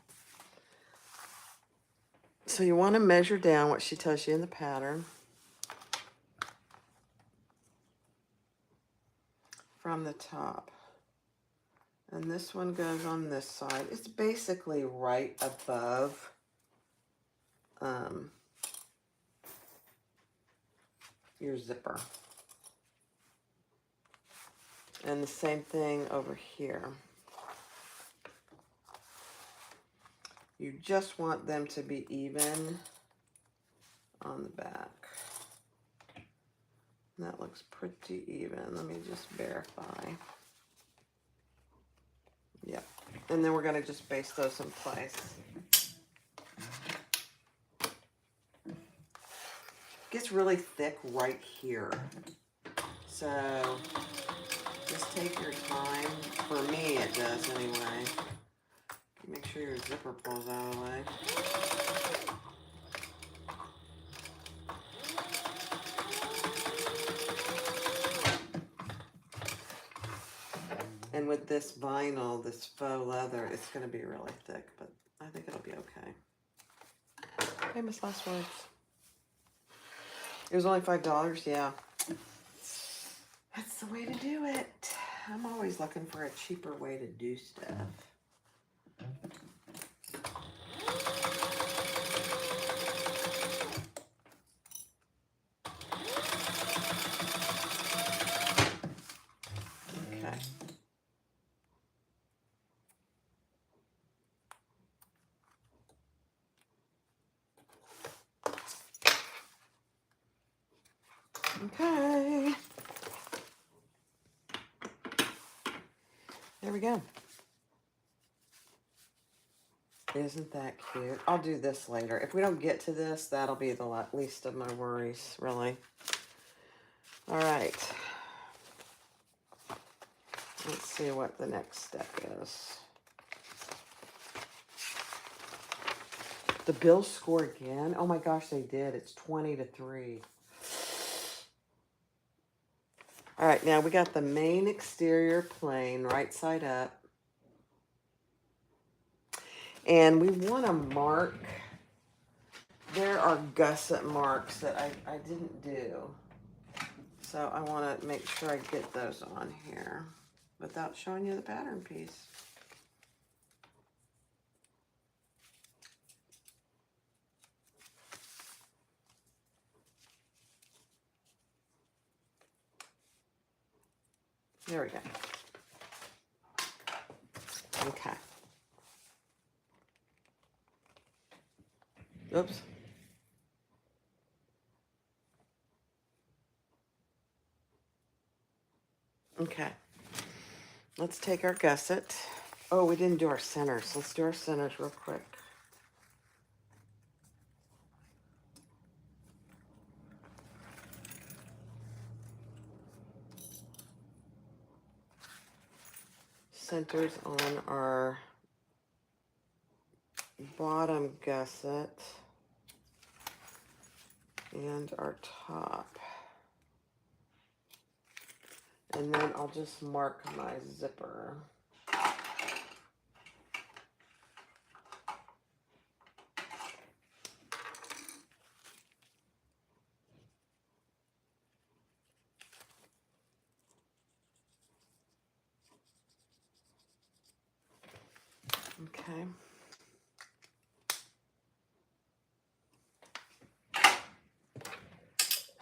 So you want to measure down what she tells you in the pattern from the top. And this one goes on this side. It's basically right above your zipper. And the same thing over here. You just want them to be even on the back. And that looks pretty even. Let me just verify. Yep. And then we're going to just baste those in place. It gets really thick right here. So just take your time. For me, it does anyway. Make sure your zipper pulls out of the way. And with this vinyl, this faux leather, it's going to be really thick, but I think it'll be okay. Famous last words. It was only $5, yeah. That's the way to do it. I'm always looking for a cheaper way to do stuff. Okay. Okay. There we go. Isn't that cute? I'll do this later. If we don't get to this, that'll be the least of my worries, really. All right. Let's see what the next step is. The Bills score again? Oh my gosh, they did. It's 20-3. All right, now we got the main exterior plain, right side up. And we want to mark. There are gusset marks that I didn't do. So I want to make sure I get those on here without showing you the pattern piece. There we go. Okay. Oops. Okay. Let's take our gusset. Oh, we didn't do our centers. Let's do our centers real quick. Centers on our bottom gusset and our top. And then I'll just mark my zipper. Okay.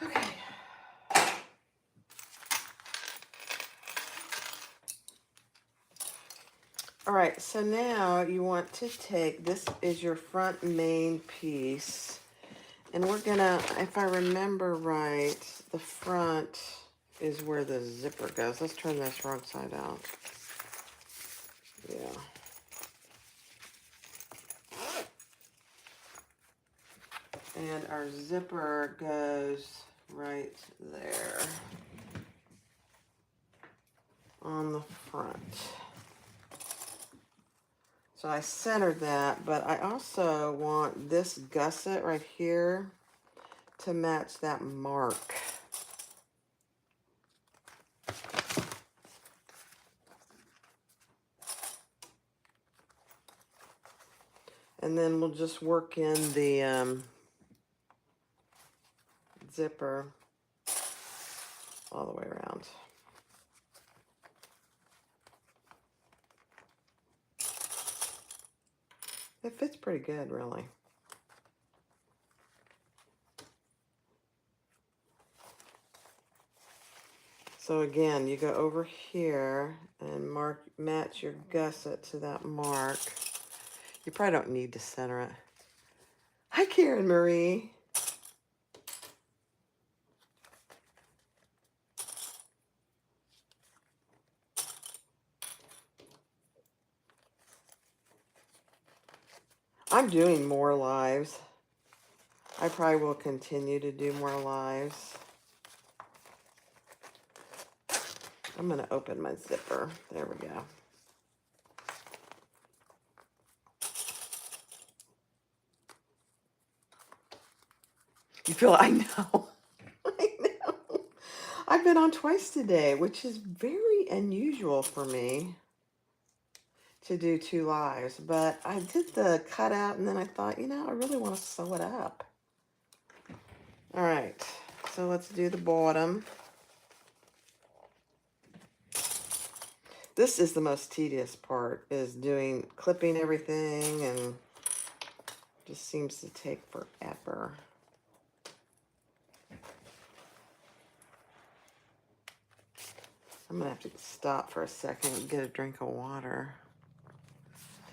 Okay. All right, so now you want to take, this is your front main piece, And we're gonna, if I remember right, the front is where the zipper goes. Let's turn this wrong side out. Yeah. And our zipper goes right there on the front. So I centered that, but I also want this gusset right here to match that mark. And then we'll just work in the zipper all the way around. It fits pretty good, really. So again, you go over here and match your gusset to that mark. You probably don't need to center it. Hi, Karen Marie. I'm doing more lives. I probably will continue to do more lives. I'm going to open my zipper. There we go. You feel, I know. I know. I've been on twice today, which is very unusual for me to do 2 lives. But I did the cutout and then I thought, you know, I really want to sew it up. All right, so let's do the bottom. This is the most tedious part, is clipping everything, and just seems to take forever. I'm gonna have to stop for a second and get a drink of water.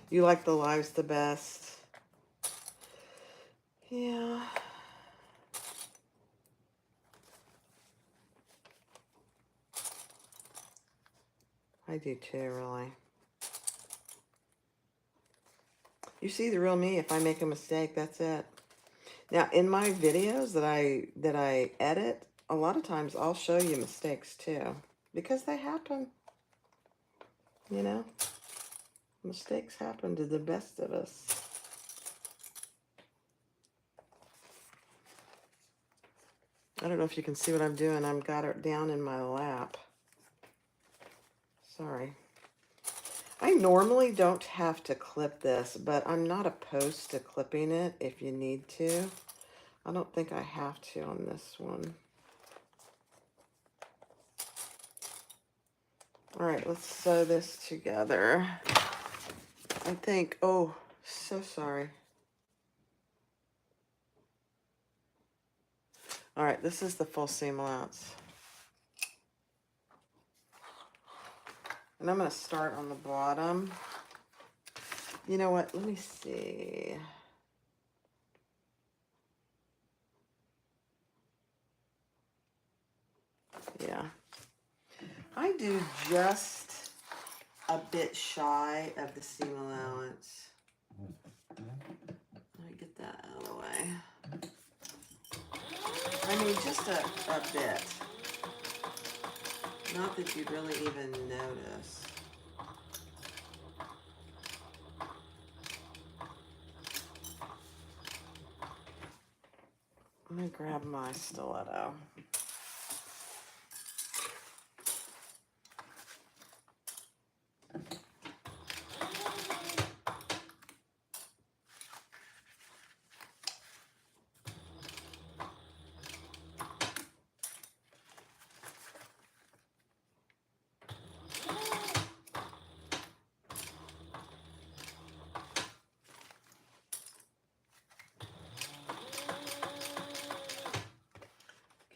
You like the lives the best? Yeah. I do too, really. You see the real me. If I make a mistake, that's it. Now, in my videos that I edit, a lot of times I'll show you mistakes too, because they happen. You know, mistakes happen to the best of us. I don't know if you can see what I'm doing. I've got it down in my lap. Sorry. I normally don't have to clip this, but I'm not opposed to clipping it if you need to. I don't think I have to on this one. All right, let's sew this together. I think, oh, so sorry. All right, this is the full seam allowance. And I'm going to start on the bottom. You know what? Let me see. Yeah. I do just a bit shy of the seam allowance. Let me get that out of the way. I mean, just a bit. Not that you'd really even notice. Let me grab my stiletto.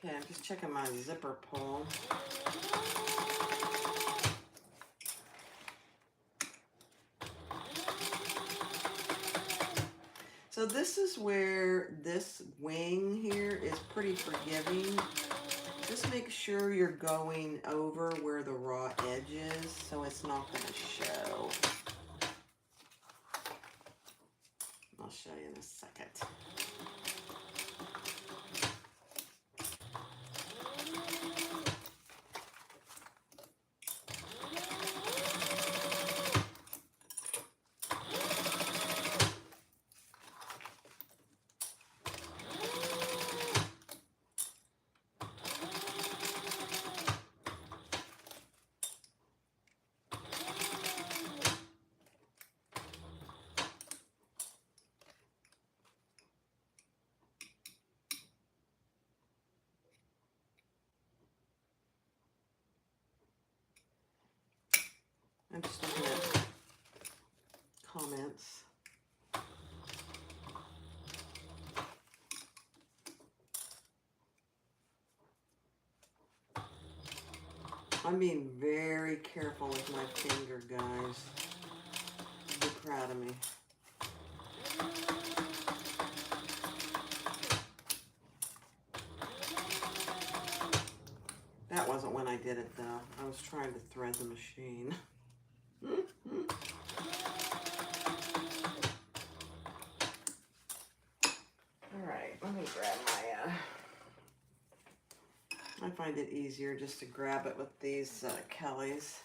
Okay, I'm just checking my zipper pull. So this is where this wing here is pretty forgiving. Just make sure you're going over where the raw edge is so it's not going to show. I'll show you in a second. I'm just looking at comments. I'm being very careful with my finger, guys. Be proud of me. That wasn't when I did it, though. I was trying to thread the machine. All right, let me grab my... I find it easier just to grab it with these Kellys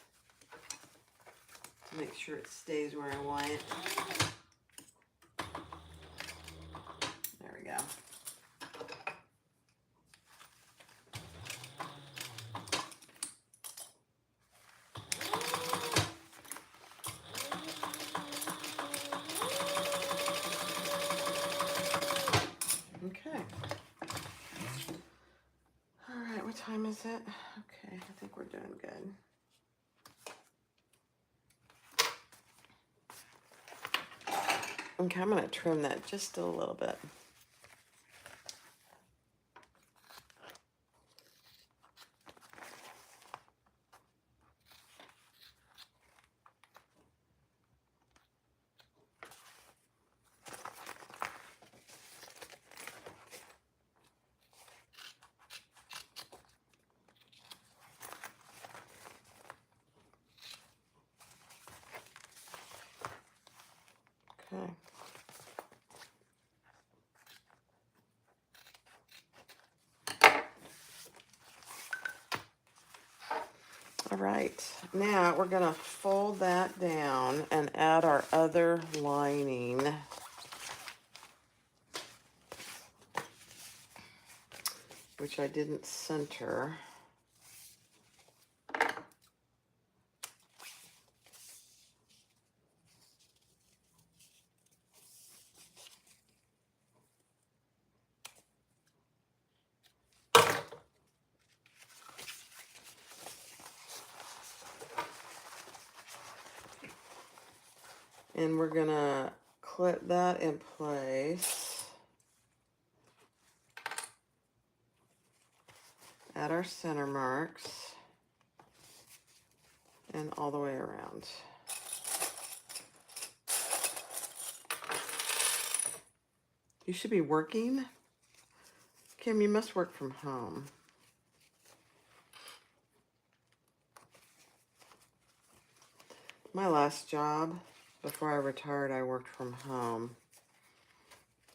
to make sure it stays where I want it. There we go. Okay. All right, what time is it? Okay, I think we're doing good. Okay, I'm going to trim that just a little bit. Okay. All right, now we're going to fold that down and add our other lining. Which I didn't center. And we're gonna clip that in place. Add our center marks. And all the way around. You should be working. Kim, you must work from home. My last job, before I retired, I worked from home.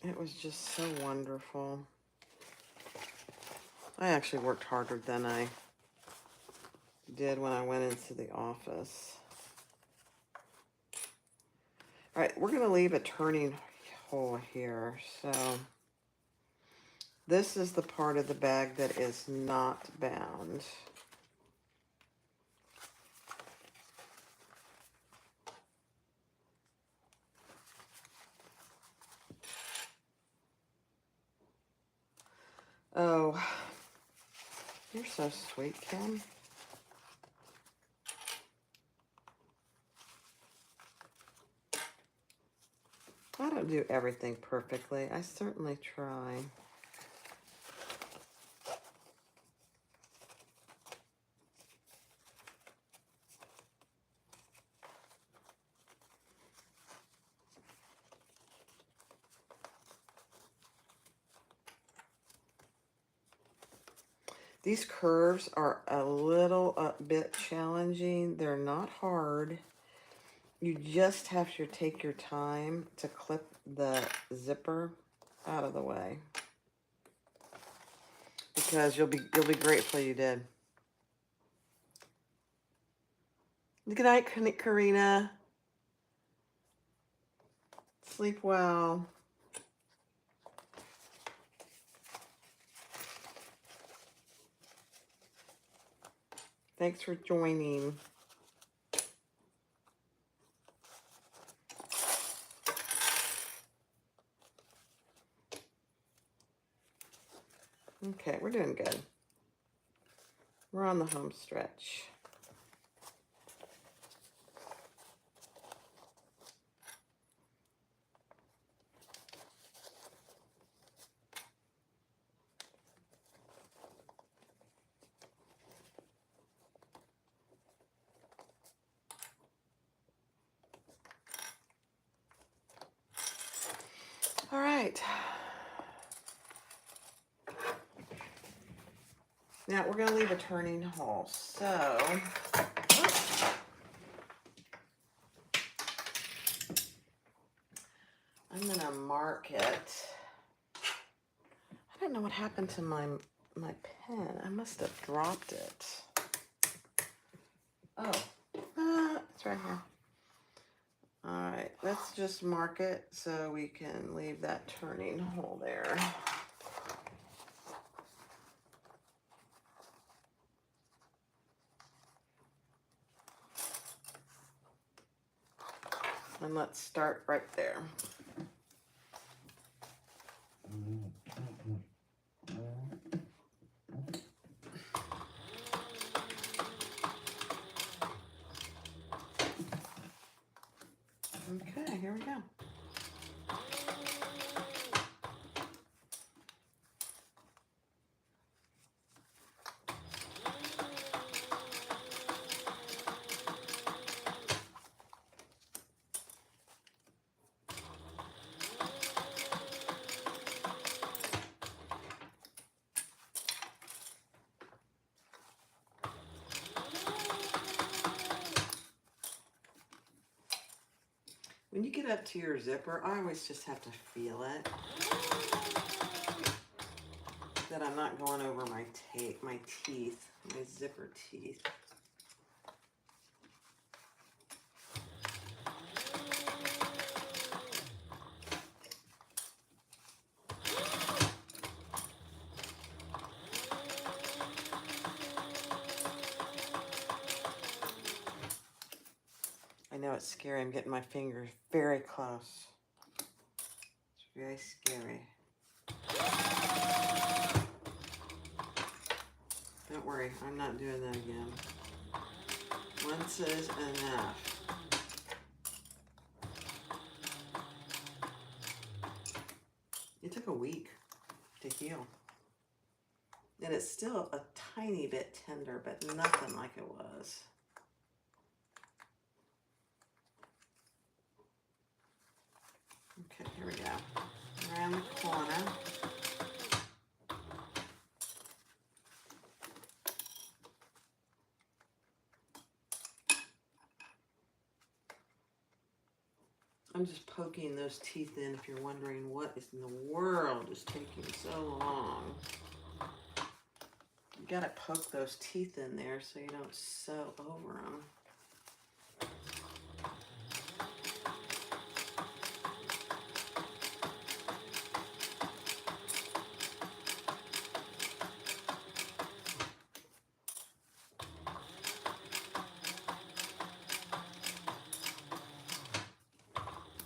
It was just so wonderful. I actually worked harder than I did when I went into the office. All right, we're gonna leave a turning hole here. So this is the part of the bag that is not bound. Oh, you're so sweet, Kim. I don't do everything perfectly. I certainly try. These curves are a little bit challenging. They're not hard. You just have to take your time to clip the zipper out of the way, because you'll be grateful you did. Good night, Karina. Sleep well. Thanks for joining. Okay, we're doing good. We're on the home stretch. All right. Now we're going to leave a turning hole. So, I'm going to mark it. I don't know what happened to my pen. I must have dropped it. Oh, it's right here. All right, let's just mark it so we can leave that turning hole there. And let's start right there. Okay, here we go. When you get up to your zipper, I always just have to feel it, that I'm not going over my teeth, my zipper teeth. I know it's scary. I'm getting my fingers very close. It's very scary. Don't worry, I'm not doing that again. Once is enough. It took a week to heal. And it's still a tiny bit tender, but nothing like it was. Okay, here we go. Around the corner. I'm just poking those teeth in if you're wondering what is in the world is taking so long. You gotta poke those teeth in there so you don't sew over them.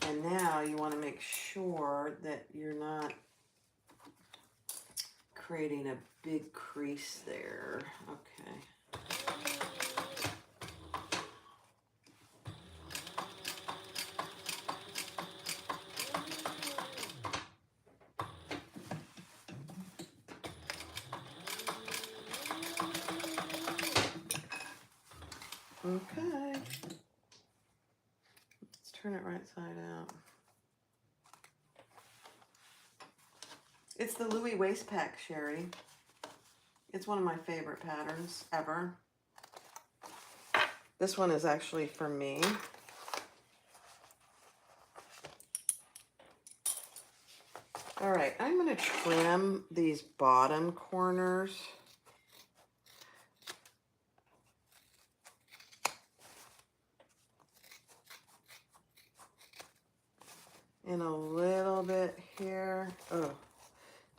And now you want to make sure that you're not creating a big crease there. Okay. Okay. Let's turn it right side out. It's the Louie waist pack, Sherry. It's one of my favorite patterns ever. This one is actually for me. All right, I'm going to trim these bottom corners. And a little bit here. Oh,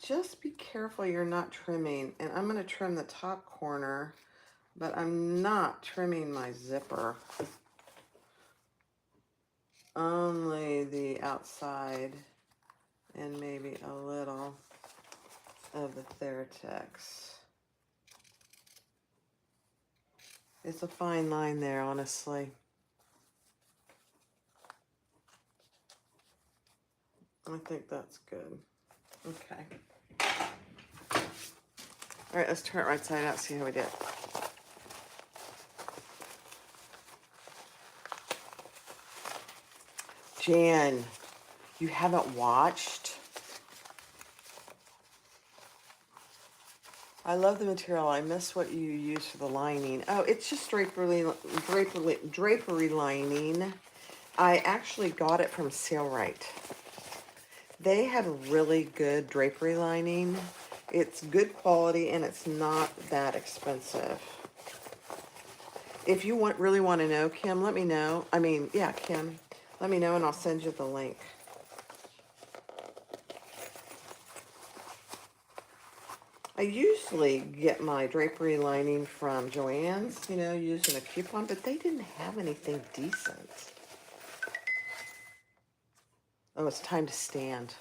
just be careful you're not trimming. And I'm going to trim the top corner, but I'm not trimming my zipper. Only the outside and maybe a little of the Theratex. It's a fine line there, honestly. I think that's good. Okay. All right, let's turn it right side out, see how we did. Jan, you haven't watched? I love the material. I miss what you use for the lining. Oh, it's just drapery lining. I actually got it from Sailrite. They have really good drapery lining. It's good quality and it's not that expensive. If you really want to know, Kim, let me know. I mean, yeah, Kim, let me know and I'll send you the link. I usually get my drapery lining from Joann's, you know, using a coupon, but they didn't have anything decent. Oh, it's time to stand.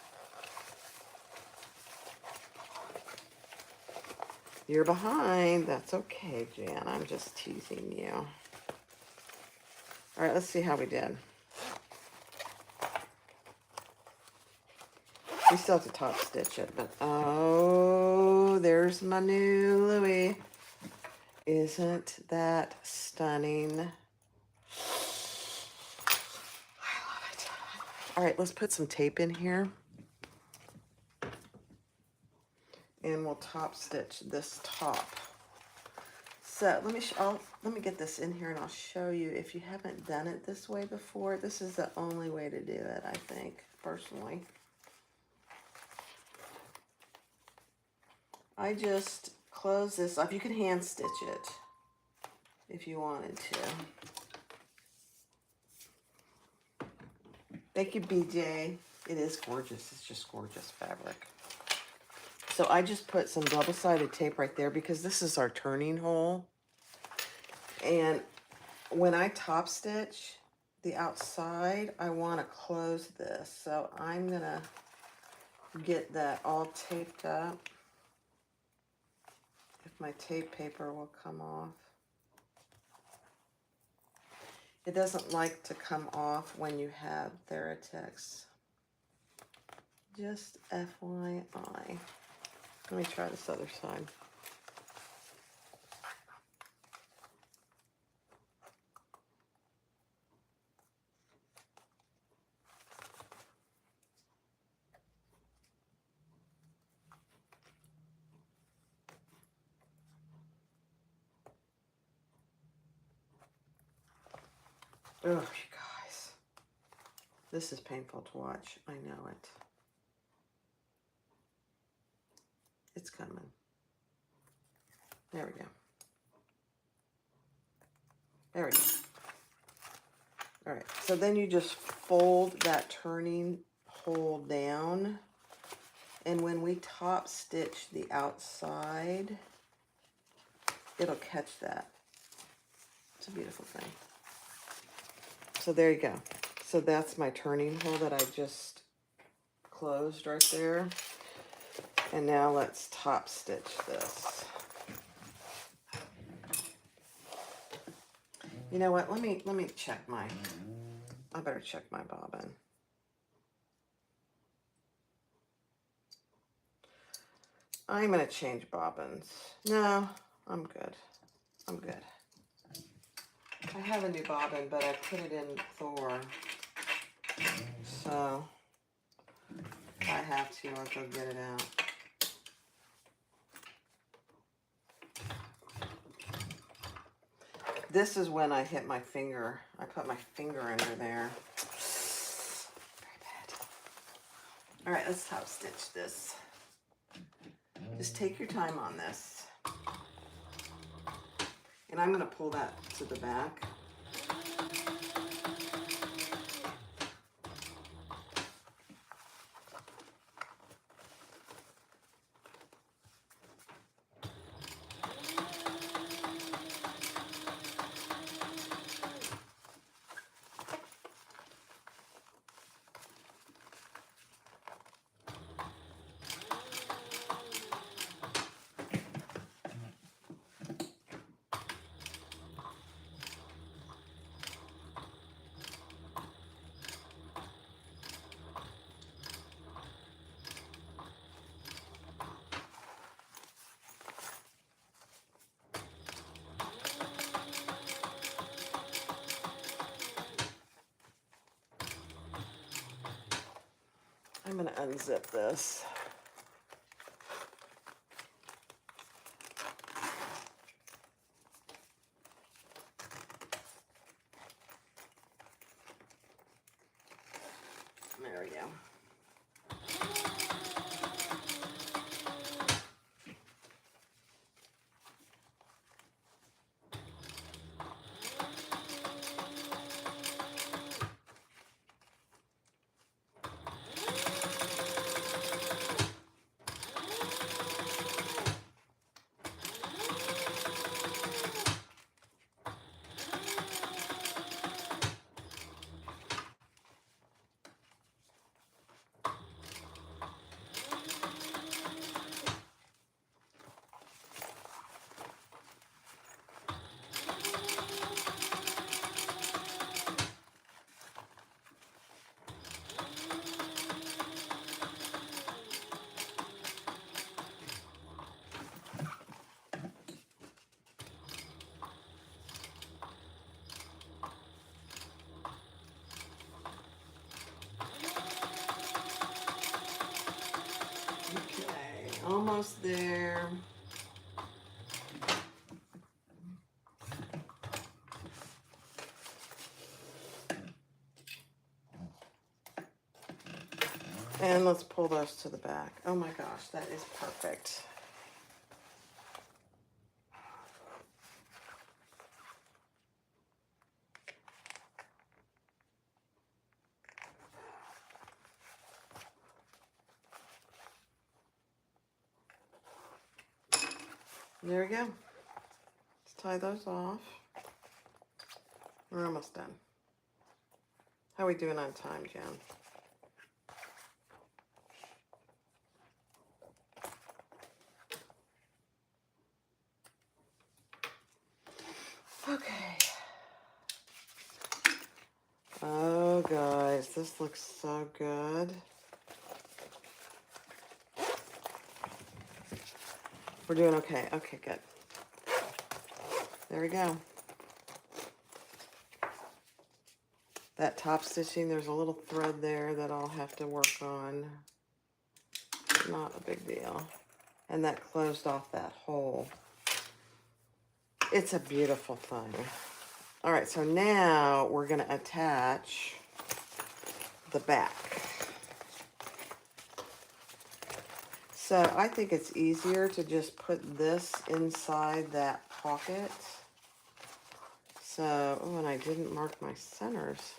You're behind. That's okay, Jan. I'm just teasing you. All right, let's see how we did. We still have to top stitch it, but oh, there's my new Louie. Isn't that stunning? I love it. All right, let's put some tape in here. And we'll top stitch this top. So let me get this in here and I'll show you. If you haven't done it this way before, this is the only way to do it, I think, personally. I just close this off. You can hand stitch it if you wanted to. Thank you, BJ. It is gorgeous. It's just gorgeous fabric. So I just put some double-sided tape right there because this is our turning hole. And when I top stitch the outside, I want to close this. So I'm going to get that all taped up. If my tape paper will come off. It doesn't like to come off when you have Theratex. Just FYI. Let me try this other side. Oh, you guys. This is painful to watch. I know it. It's coming. There we go. There we go. All right, so then you just fold that turning hole down. And when we top stitch the outside, it'll catch that. It's a beautiful thing. So there you go. So that's my turning hole that I just closed right there. And now let's top stitch this. You know what? Let me check my. I better check my bobbin. I'm gonna change bobbins. No, I'm good. I'm good. I have a new bobbin, but I put it in Thor. So I have to, or go get it out. This is when I hit my finger. I put my finger under there. Very bad. All right, let's top stitch this. Just take your time on this. And I'm going to pull that to the back. I'm going to unzip this. There we go. Okay, almost there. And let's pull those to the back. Oh my gosh, that is perfect. There we go. Let's tie those off. We're almost done. How are we doing on time, Jen? Okay. Oh, guys, this looks so good. We're doing okay. Okay, good. There we go. That top stitching, there's a little thread there that I'll have to work on. Not a big deal. And that closed off that hole. It's a beautiful thing. All right, so now we're going to attach the back. So I think it's easier to just put this inside that pocket. So, oh, and I didn't mark my centers.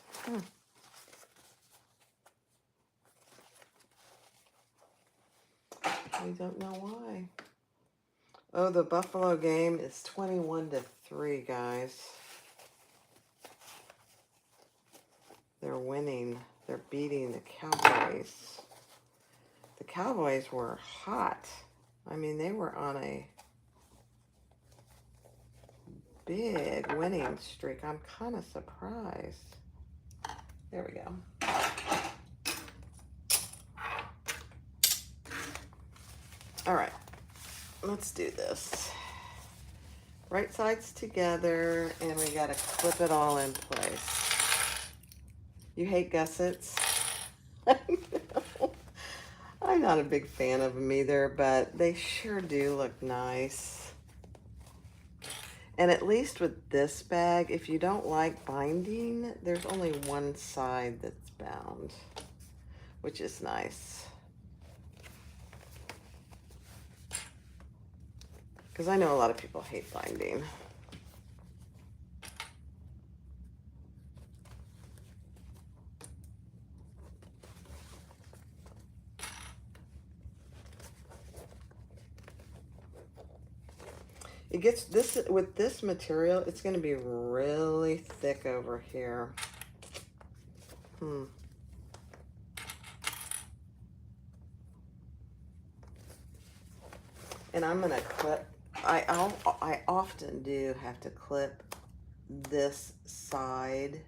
I don't know why. Oh, the Buffalo game is 21-3, guys. They're winning. They're beating the Cowboys. The Cowboys were hot. I mean, they were on a big winning streak. I'm kind of surprised. There we go. All right, let's do this. Right sides together, and we got to clip it all in place. You hate gussets? I know. I'm not a big fan of them either, but they sure do look nice. And at least with this bag, if you don't like binding, there's only one side that's bound, which is nice. Because I know a lot of people hate binding. It gets this, with this material, it's going to be really thick over here. And I'm going to clip, I often do have to clip this side.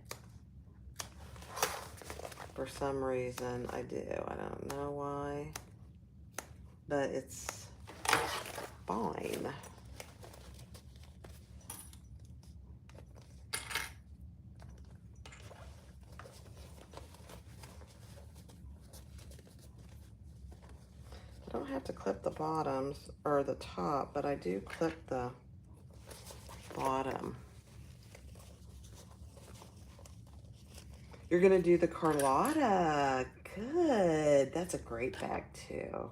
For some reason I do. I don't know why, but it's fine. I don't have to clip the bottoms or the top, but I do clip the bottom. You're gonna do the Carlotta. Good. That's a great bag too.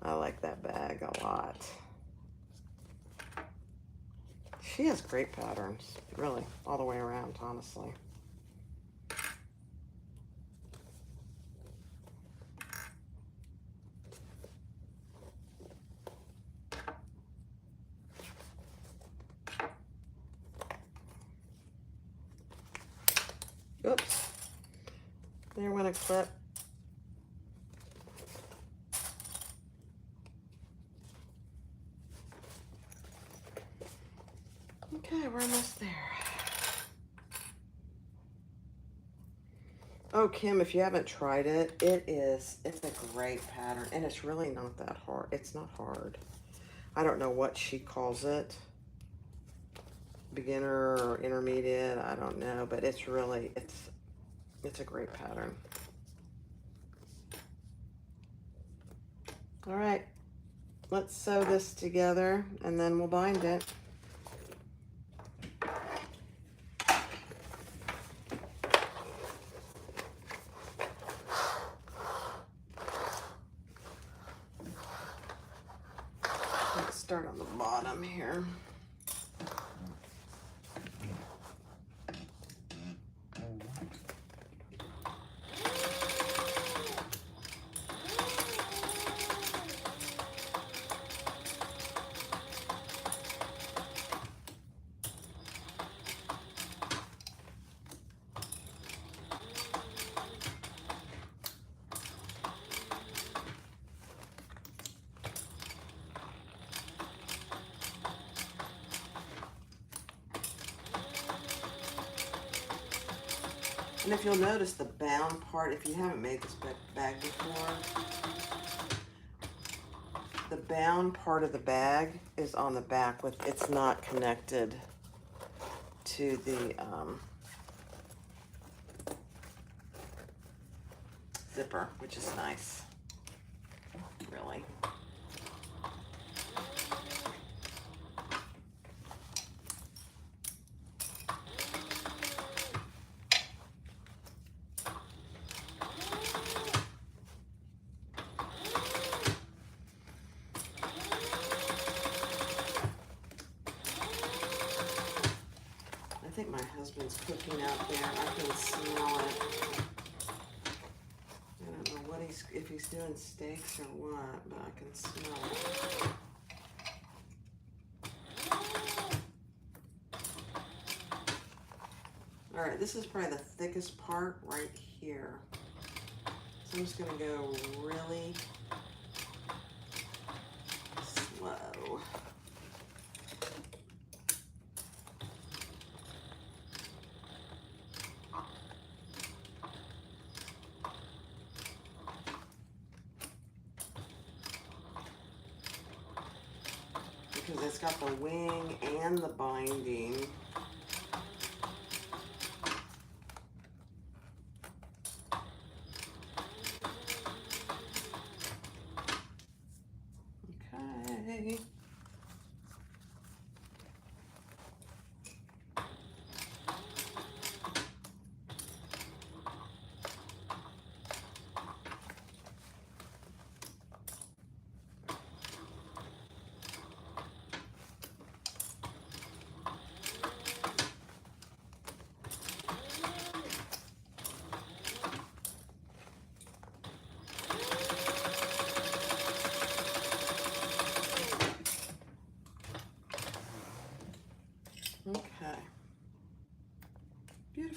I like that bag a lot. She has great patterns, really, all the way around, honestly. Oops. There went a clip. Okay, we're almost there. Oh, Kim, if you haven't tried it, it's a great pattern, and it's really not that hard. It's not hard. I don't know what she calls it. Beginner or intermediate, I don't know, but it's really, it's a great pattern. All right, let's sew this together and then we'll bind it. Let's start on the bottom here. And if you'll notice the bound part, if you haven't made this bag before, the bound part of the bag is on the back with, it's not connected to the zipper, which is nice, really. I think my husband's cooking out there. I can smell it. I don't know what if he's doing steaks or what, but I can smell it. All right, this is probably the thickest part right here. So I'm just gonna go really slow. Because it's got the wing and the binding. Okay.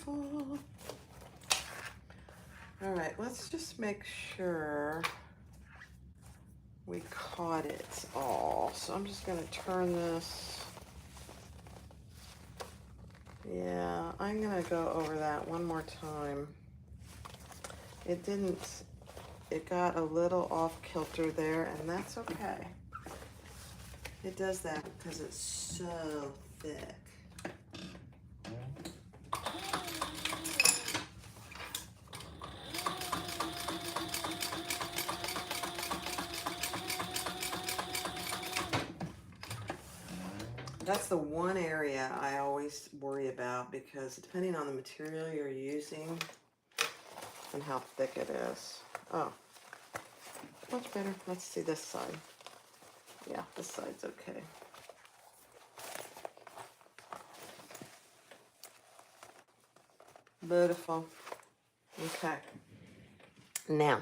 beautiful. All right, let's just make sure we caught it all. So I'm just gonna turn this. Yeah, I'm gonna go over that one more time. It got a little off kilter there, and that's okay. It does that because it's so thick. That's the one area I always worry about, because depending on the material you're using and how thick it is. Oh, much better. Let's see this side. Yeah, this side's okay. Beautiful. Okay. Now,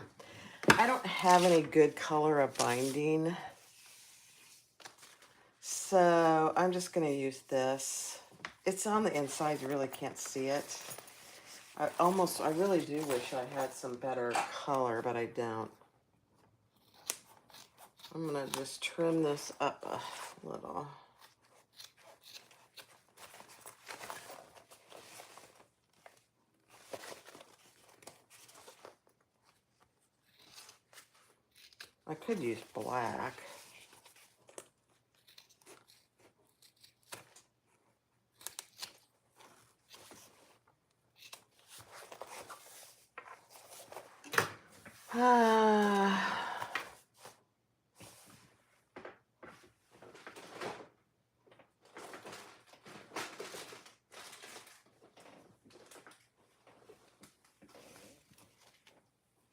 I don't have any good color of binding, so I'm just going to use this. It's on the inside. You really can't see it. I really do wish I had some better color, but I don't. I'm going to just trim this up a little. I could use black.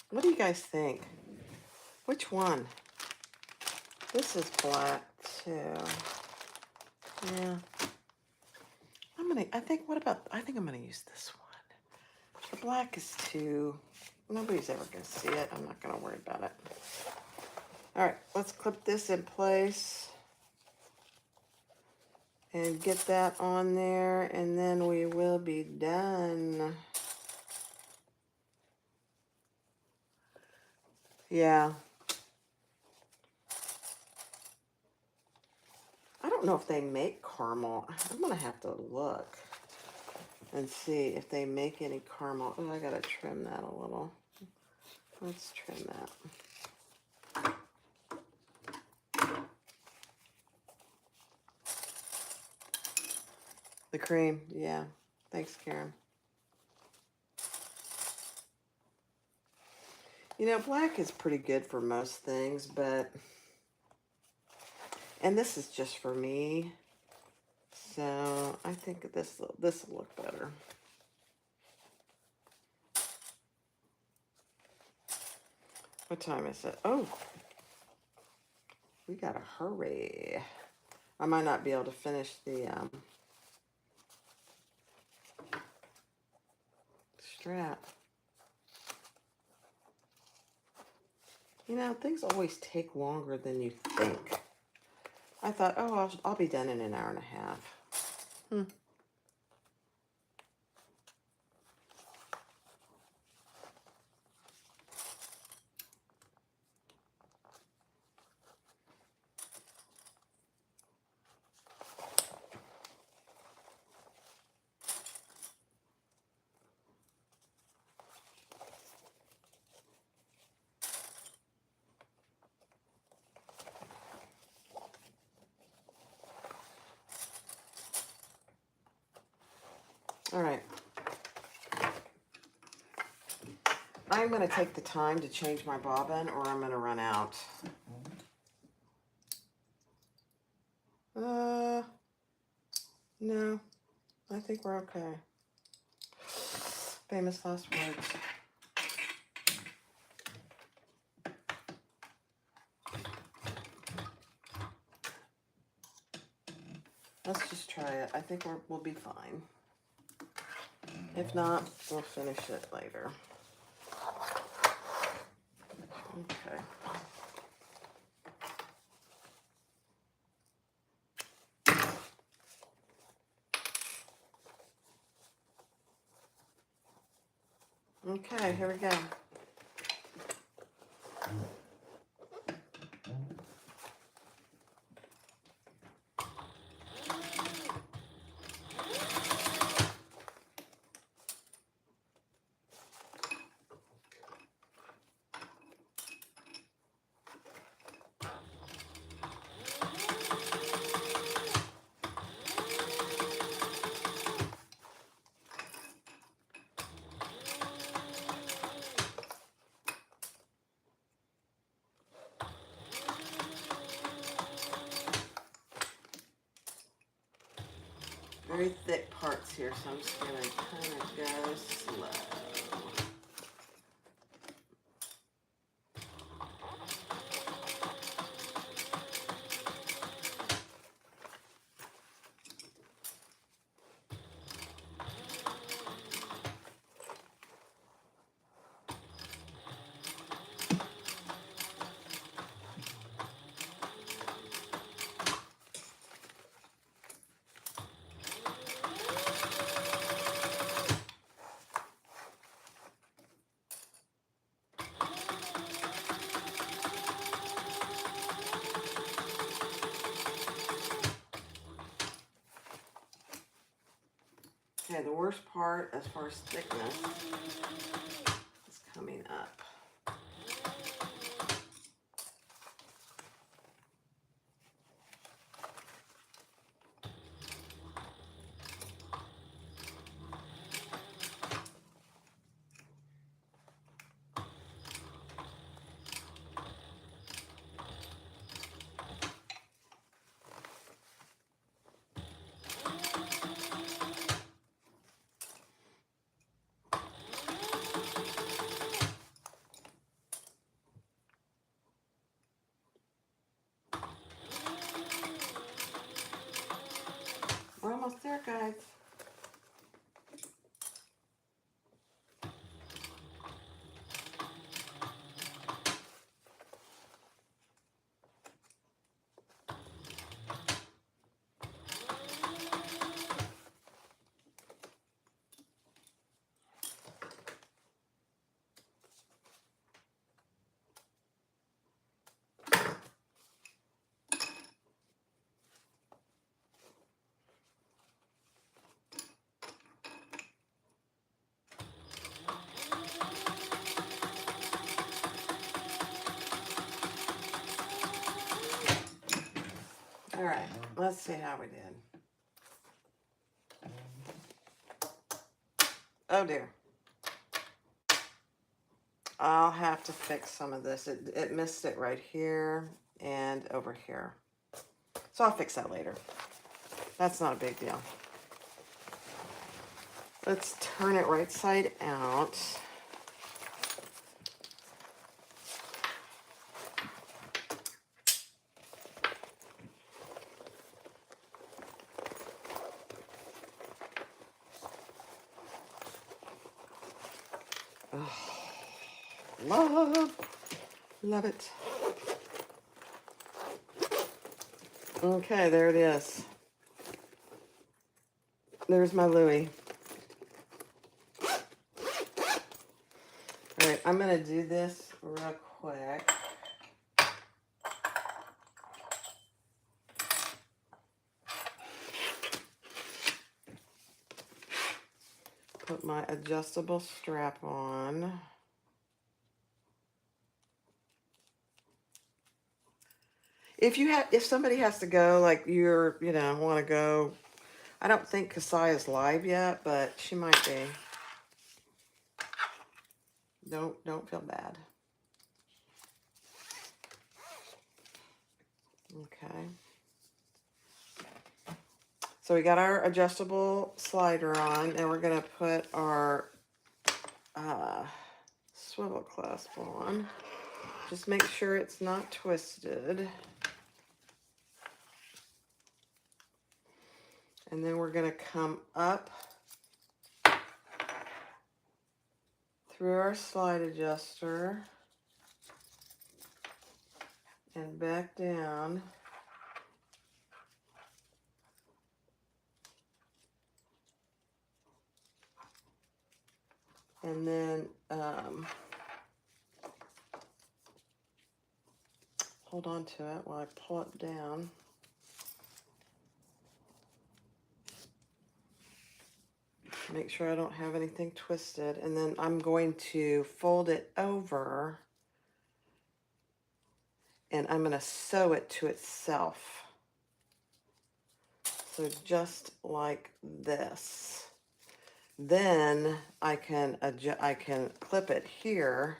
What do you guys think? Which one? This is black too. Yeah. I think I'm gonna use this one. The black is too, nobody's ever gonna see it. I'm not gonna worry about it. All right, let's clip this in place and get that on there, and then we will be done. Yeah. I don't know if they make caramel. I'm gonna have to look and see if they make any caramel. Oh, I gotta trim that a little. Let's trim that. The cream, yeah. Thanks, Karen. You know, black is pretty good for most things, but, and this is just for me, so I think this will look better. What time is it? Oh, we gotta hurry. I might not be able to finish the strap. You know, things always take longer than you think. I thought, oh, I'll be done in an hour and a half. All right. I'm going to take the time to change my bobbin, or I'm going to run out. No, I think we're okay. Famous last words. Let's just try it. I think we'll be fine. If not, we'll finish it later. Okay. Okay, here we go. Very thick parts here, so I'm just going to kind of go slow. Okay, the worst part as far as thickness is coming up. We're almost there, guys. All right, let's see how we did. Oh dear. I'll have to fix some of this. It missed it right here and over here. So I'll fix that later. That's not a big deal. Let's turn it right side out. Oh, love it. Okay, there it is. There's my Louie. All right, I'm gonna do this real quick. Put my adjustable strap on. If somebody has to go, like want to go. I don't think Kasai is live yet, but she might be. Don't feel bad. Okay. So we got our adjustable slider on, and we're gonna put our swivel clasp on. Just make sure it's not twisted. And then we're gonna come up through our slide adjuster and back down. And then, hold on to it while I pull it down. Make sure I don't have anything twisted. And then I'm going to fold it over and I'm going to sew it to itself. So just like this. Then I can clip it here.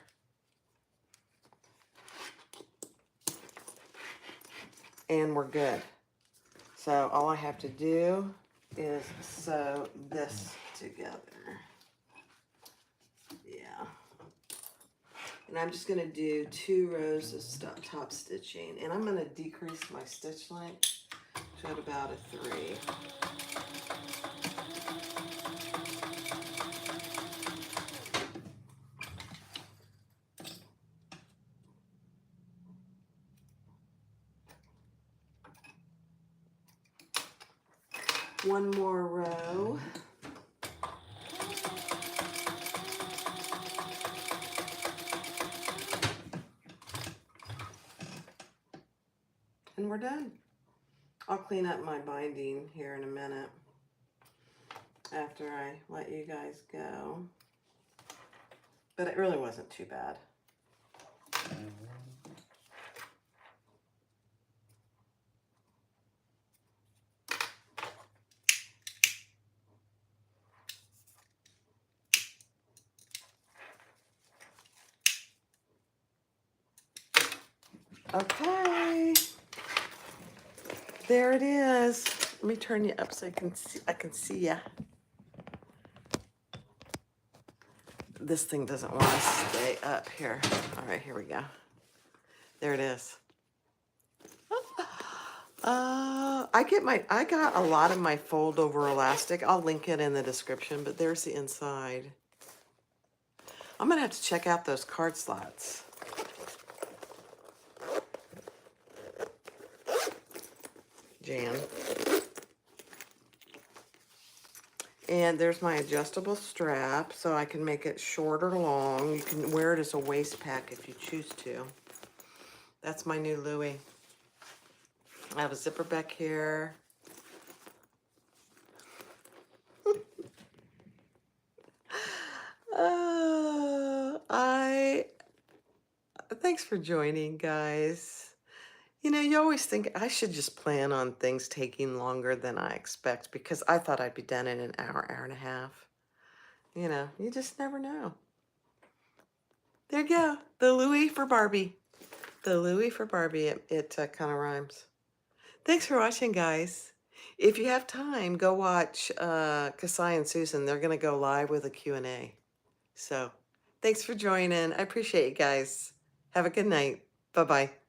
And we're good. So all I have to do is sew this together. Yeah. And I'm just going to do 2 rows of top stitching. And I'm going to decrease my stitch length to about a 3. One more row. And we're done. I'll clean up my binding here in a minute after I let you guys go. But it really wasn't too bad. Okay. There it is. Let me turn you up so I can see ya. This thing doesn't want to stay up here. All right, here we go. There it is. I got a lot of my fold over elastic. I'll link it in the description, but there's the inside. I'm gonna have to check out those card slots. Jan. And there's my adjustable strap, so I can make it short or long. You can wear it as a waist pack if you choose to. That's my new Louie. I have a zipper back here. Thanks for joining, guys. You know, you always think I should just plan on things taking longer than I expect because I thought I'd be done in an hour, hour and a half. You know, you just never know. There you go. The Louie for Barbie. The Louie for Barbie. It kind of rhymes. Thanks for watching, guys. If you have time, go watch Kasai and Susan. They're going to go live with a Q&A. So thanks for joining. I appreciate you guys. Have a good night. Bye-bye.